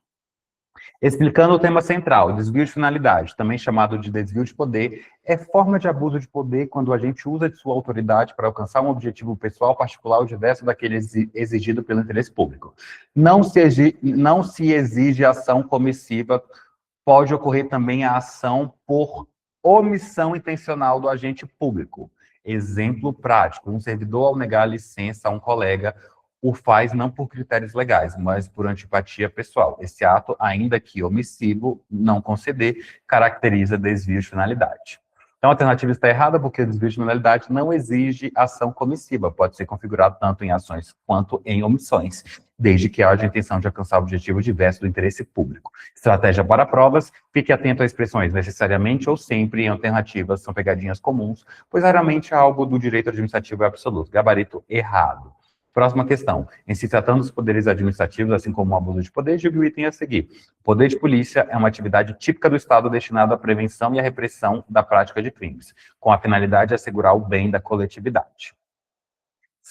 Explicando o tema central: desvio de finalidade, também chamado de desvio de poder, é forma de abuso de poder quando o agente usa de sua autoridade para alcançar um objetivo pessoal, particular ou diverso daquele exigido pelo interesse público. Não se exige ação comissiva, pode ocorrer também a ação por omissão intencional do agente público. Exemplo prático: um servidor, ao negar a licença a um colega, o faz não por critérios legais, mas por antipatia pessoal. Esse ato, ainda que omissivo, não conceder, caracteriza desvio de finalidade. Então, a alternativa está errada porque o desvio de finalidade não exige ação comissiva, pode ser configurado tanto em ações quanto em omissões, desde que haja intenção de alcançar o objetivo diverso do interesse público. Estratégia para provas: fique atento às expressões necessariamente ou sempre em alternativas, são pegadinhas comuns, pois raramente algo do direito administrativo é absoluto. Gabarito errado. Próxima questão. Em se tratando dos poderes administrativos, assim como o abuso de poder, julgue o item a seguir. O poder de polícia é uma atividade típica do Estado destinada à prevenção e à repressão da prática de crimes, com a finalidade de assegurar o bem da coletividade.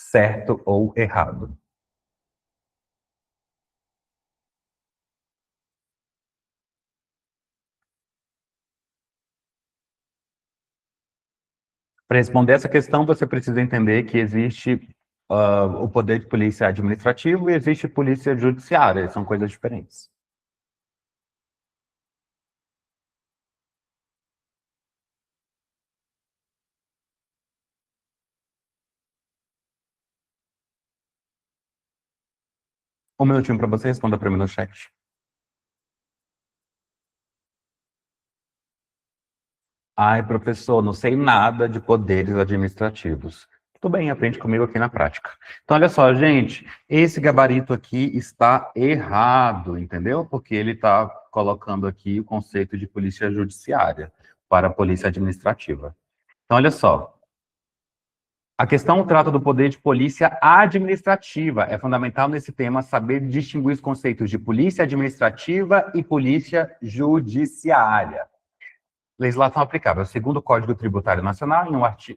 Certo ou errado? Para responder essa questão, você precisa entender que existe o poder de polícia administrativo e existe polícia judiciária, são coisas diferentes. Um minutinho para você, responda para mim no chat. Ai, professor, não sei nada de poderes administrativos. Tudo bem, aprende comigo aqui na prática. Então, olha só, gente, esse gabarito aqui está errado, entendeu? Porque ele está colocando aqui o conceito de polícia judiciária para a polícia administrativa. Então, olha só. A questão trata do poder de polícia administrativa. É fundamental nesse tema saber distinguir os conceitos de polícia administrativa e polícia judiciária. Legislação aplicável. Segundo o Código Tributário Nacional,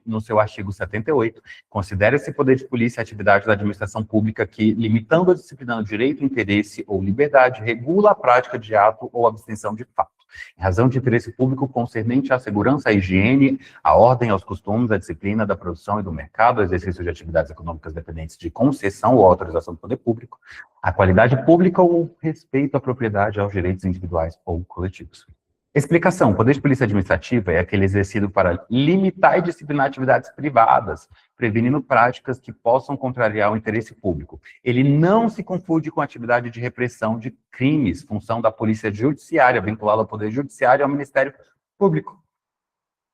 no seu artigo 78, considera esse poder de polícia a atividade da administração pública que, limitando ou disciplinando direito, interesse ou liberdade, regula a prática de ato ou abstenção de fato, em razão de interesse público concernente à segurança, à higiene, à ordem, aos costumes, à disciplina da produção e do mercado, ao exercício de atividades econômicas dependentes de concessão ou autorização do poder público, à qualidade pública ou respeito à propriedade, aos direitos individuais ou coletivos. Explicação. O poder de polícia administrativa é aquele exercido para limitar e disciplinar atividades privadas, prevenindo práticas que possam contrariar o interesse público. Ele não se confunde com a atividade de repressão de crimes, função da polícia judiciária, vinculada ao poder judiciário e ao Ministério Público.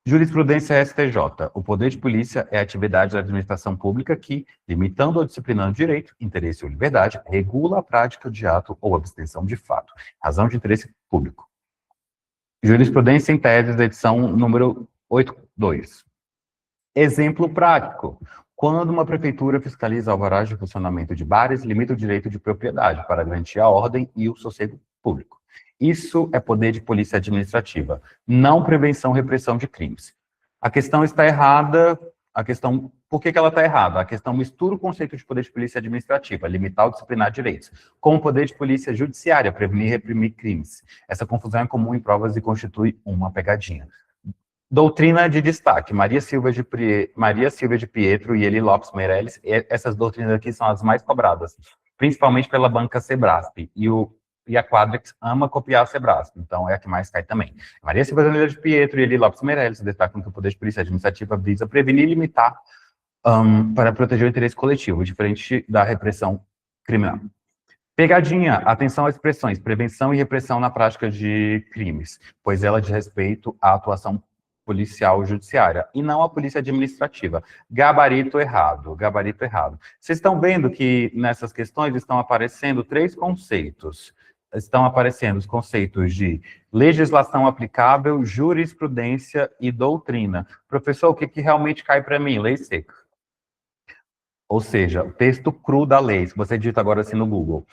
Jurisprudência STJ. O poder de polícia é a atividade da administração pública que, limitando ou disciplinando direito, interesse ou liberdade, regula a prática de ato ou abstenção de fato, razão de interesse público. Jurisprudência em teses, edição número 82. Exemplo prático. Quando uma prefeitura fiscaliza alvarás de funcionamento de bares, limita o direito de propriedade para garantir a ordem e o sossego público. Isso é poder de polícia administrativa, não prevenção e repressão de crimes. A questão está errada. Por que ela está errada? A questão mistura o conceito de poder de polícia administrativa, limitar ou disciplinar direitos, com o poder de polícia judiciária, prevenir e reprimir crimes. Essa confusão é comum em provas e constitui uma pegadinha. Doutrina de destaque, Maria Silva de Pietro e Eli Lopes Meirelles. Essas doutrinas aqui são as mais cobradas, principalmente pela banca Sebrasp, e a Quadrex ama copiar a Sebrasp, então é a que mais cai também. Maria Silva de Pietro e Eli Lopes Meirelles destacam que o poder de polícia administrativa visa prevenir e limitar para proteger o interesse coletivo, diferente da repressão criminal. Pegadinha, atenção às expressões, prevenção e repressão na prática de crimes, pois ela diz respeito à atuação policial judiciária, e não à polícia administrativa. Gabarito errado, gabarito errado. Vocês estão vendo que nessas questões estão aparecendo três conceitos. Estão aparecendo os conceitos de legislação aplicável, jurisprudência e doutrina. Professor, o que realmente cai para mim? Lei seca. Ou seja, o texto cru da lei, se você digita agora assim no Google,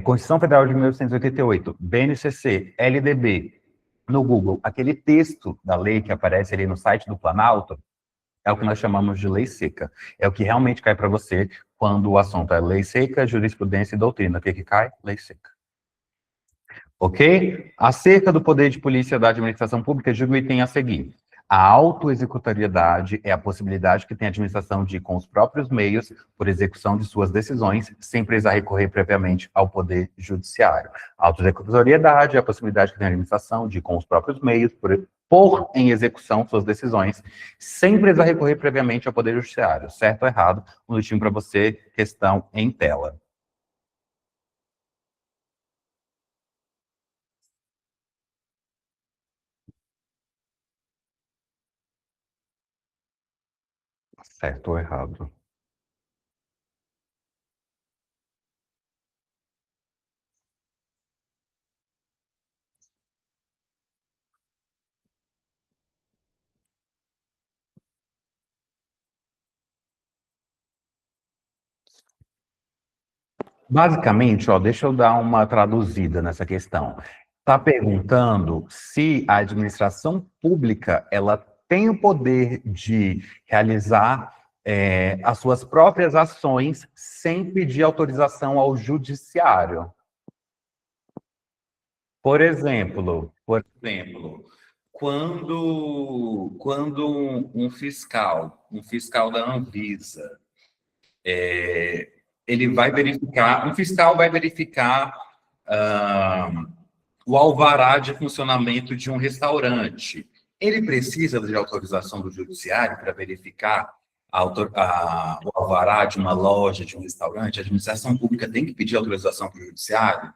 Constituição Federal de 1988, BNCC, LDB, no Google, aquele texto da lei que aparece ali no site do Planalto, é o que nós chamamos de lei seca. É o que realmente cai para você quando o assunto é lei seca, jurisprudência e doutrina. O que cai? Lei seca. Ok? Acerca do poder de polícia da administração pública, julgo o item a seguir. A autoexecutoriedade é a possibilidade que tem a administração de, com os próprios meios, por execução de suas decisões, sem precisar recorrer previamente ao poder judiciário. A autoexecutoriedade é a possibilidade que tem a administração de, com os próprios meios, pôr em execução suas decisões, sem precisar recorrer previamente ao poder judiciário. Certo ou errado? Um minutinho para você, questão em tela. Certo ou errado? Basicamente, ó, deixa eu dar uma traduzida nessa questão. Está perguntando se a administração pública ela tem o poder de realizar as suas próprias ações sem pedir autorização ao judiciário. Por exemplo, quando um fiscal da Anvisa, ele vai verificar, um fiscal vai verificar o alvará de funcionamento de um restaurante. Ele precisa de autorização do judiciário para verificar o alvará de uma loja, de um restaurante? A administração pública tem que pedir autorização para o judiciário?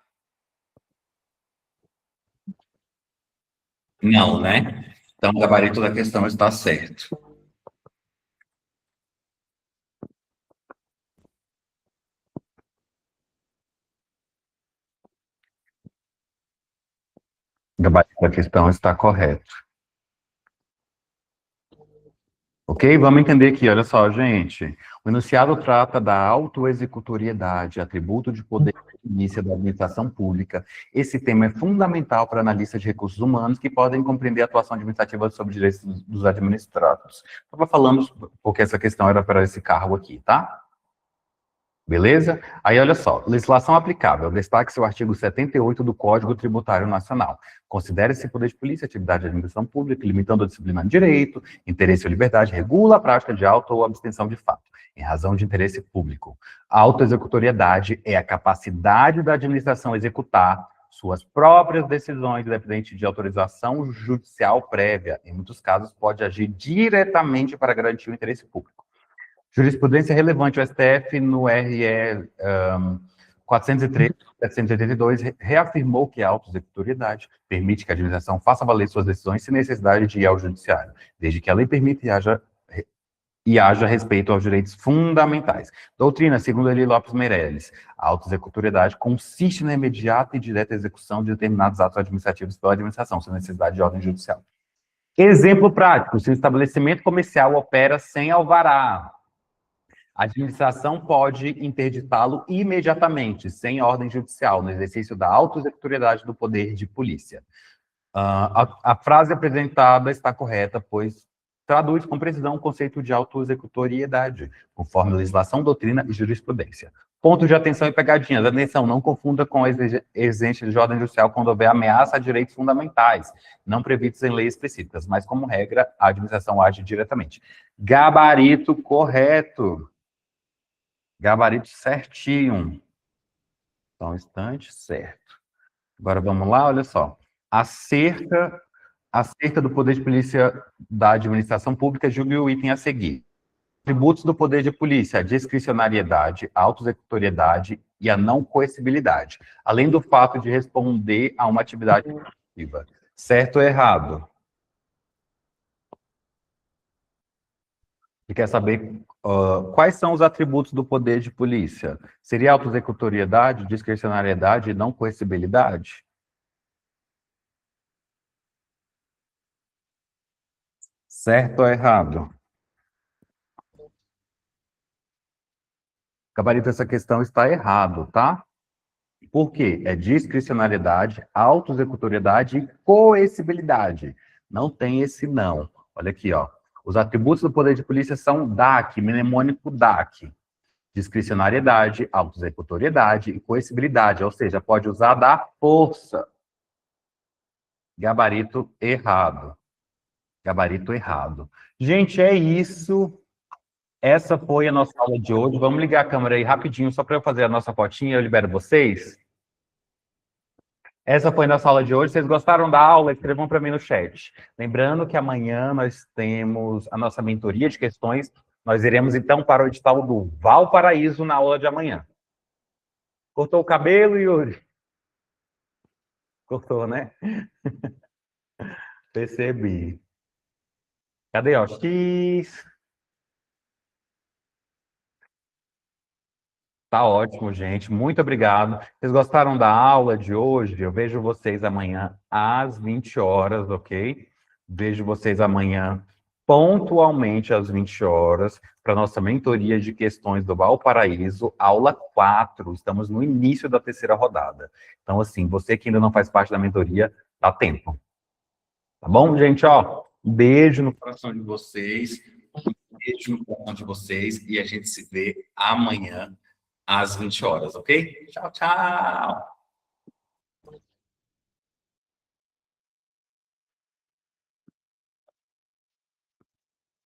Não, né? Então, o gabarito da questão está certo. O gabarito da questão está correto. Ok? Vamos entender aqui, olha só, gente. O enunciado trata da autoexecutoriedade, atributo de poder início da administração pública. Esse tema é fundamental para analistas de recursos humanos que podem compreender a atuação administrativa sobre direitos dos administrados. Estava falando porque essa questão era para esse cargo aqui, tá? Beleza? Aí, olha só, legislação aplicável. Destaque-se o artigo 78 do Código Tributário Nacional. Considere-se poder de polícia, atividade de administração pública, limitando a disciplina de direito, interesse ou liberdade, regula a prática de auto ou abstenção de fato, em razão de interesse público. A autoexecutoriedade é a capacidade da administração executar suas próprias decisões, independente de autorização judicial prévia. Em muitos casos, pode agir diretamente para garantir o interesse público. Jurisprudência relevante, o STF, no RE 403/782, reafirmou que a autoexecutoriedade permite que a administração faça valer suas decisões sem necessidade de ir ao judiciário, desde que a lei permita e haja respeito aos direitos fundamentais. Doutrina, segundo Eli Lopes Meirelles, a autoexecutoriedade consiste na imediata e direta execução de determinados atos administrativos pela administração, sem necessidade de ordem judicial. Exemplo prático, se o estabelecimento comercial opera sem alvará, a administração pode interditá-lo imediatamente, sem ordem judicial, no exercício da autoexecutoriedade do poder de polícia. A frase apresentada está correta, pois traduz com precisão o conceito de autoexecutoriedade, conforme legislação, doutrina e jurisprudência. Ponto de atenção e pegadinhas. Atenção, não confunda com a exigência de ordem judicial quando houver ameaça a direitos fundamentais, não previstos em leis específicas, mas, como regra, a administração age diretamente. Gabarito correto. Gabarito certinho. Só um instante, certo. Agora vamos lá, olha só. Acerca do poder de polícia da administração pública, julgue o item a seguir. Atributos do poder de polícia: a discricionariedade, a autoexecutoriedade e a não coercibilidade, além do fato de responder a uma atividade efetiva. Certo ou errado? Você quer saber quais são os atributos do poder de polícia? Seria autoexecutoriedade, discricionariedade e não coercibilidade? Certo ou errado? Gabarito, essa questão está errado, tá? Por quê? É discricionariedade, autoexecutoriedade e coercibilidade. Não tem esse não. Olha aqui, ó. Os atributos do poder de polícia são DAC, mnemônico DAC. Discricionariedade, autoexecutoriedade e coercibilidade, ou seja, pode usar da força. Gabarito errado. Gabarito errado. Gente, é isso. Essa foi a nossa aula de hoje. Vamos ligar a câmera aí rapidinho, só para eu fazer a nossa fotinha, eu libero vocês. Essa foi a nossa aula de hoje. Vocês gostaram da aula? Escrevam para mim no chat. Lembrando que amanhã nós temos a nossa mentoria de questões. Nós iremos, então, para o edital do Valparaíso na aula de amanhã. Cortou o cabelo, Yuri? Cortou, né? Percebi. Cadê, ó? X. Tá ótimo, gente. Muito obrigado. Vocês gostaram da aula de hoje? Eu vejo vocês amanhã às 20 horas, ok? Vejo vocês amanhã pontualmente às 20 horas para nossa mentoria de questões do Valparaíso, aula 4. Estamos no início da terceira rodada. Então, assim, você que ainda não faz parte da mentoria, dá tempo. Tá bom, gente? Ó, um beijo no coração de vocês. beijo no coração de vocês e a gente se vê amanhã às 20 horas, ok? Tchau, tchau!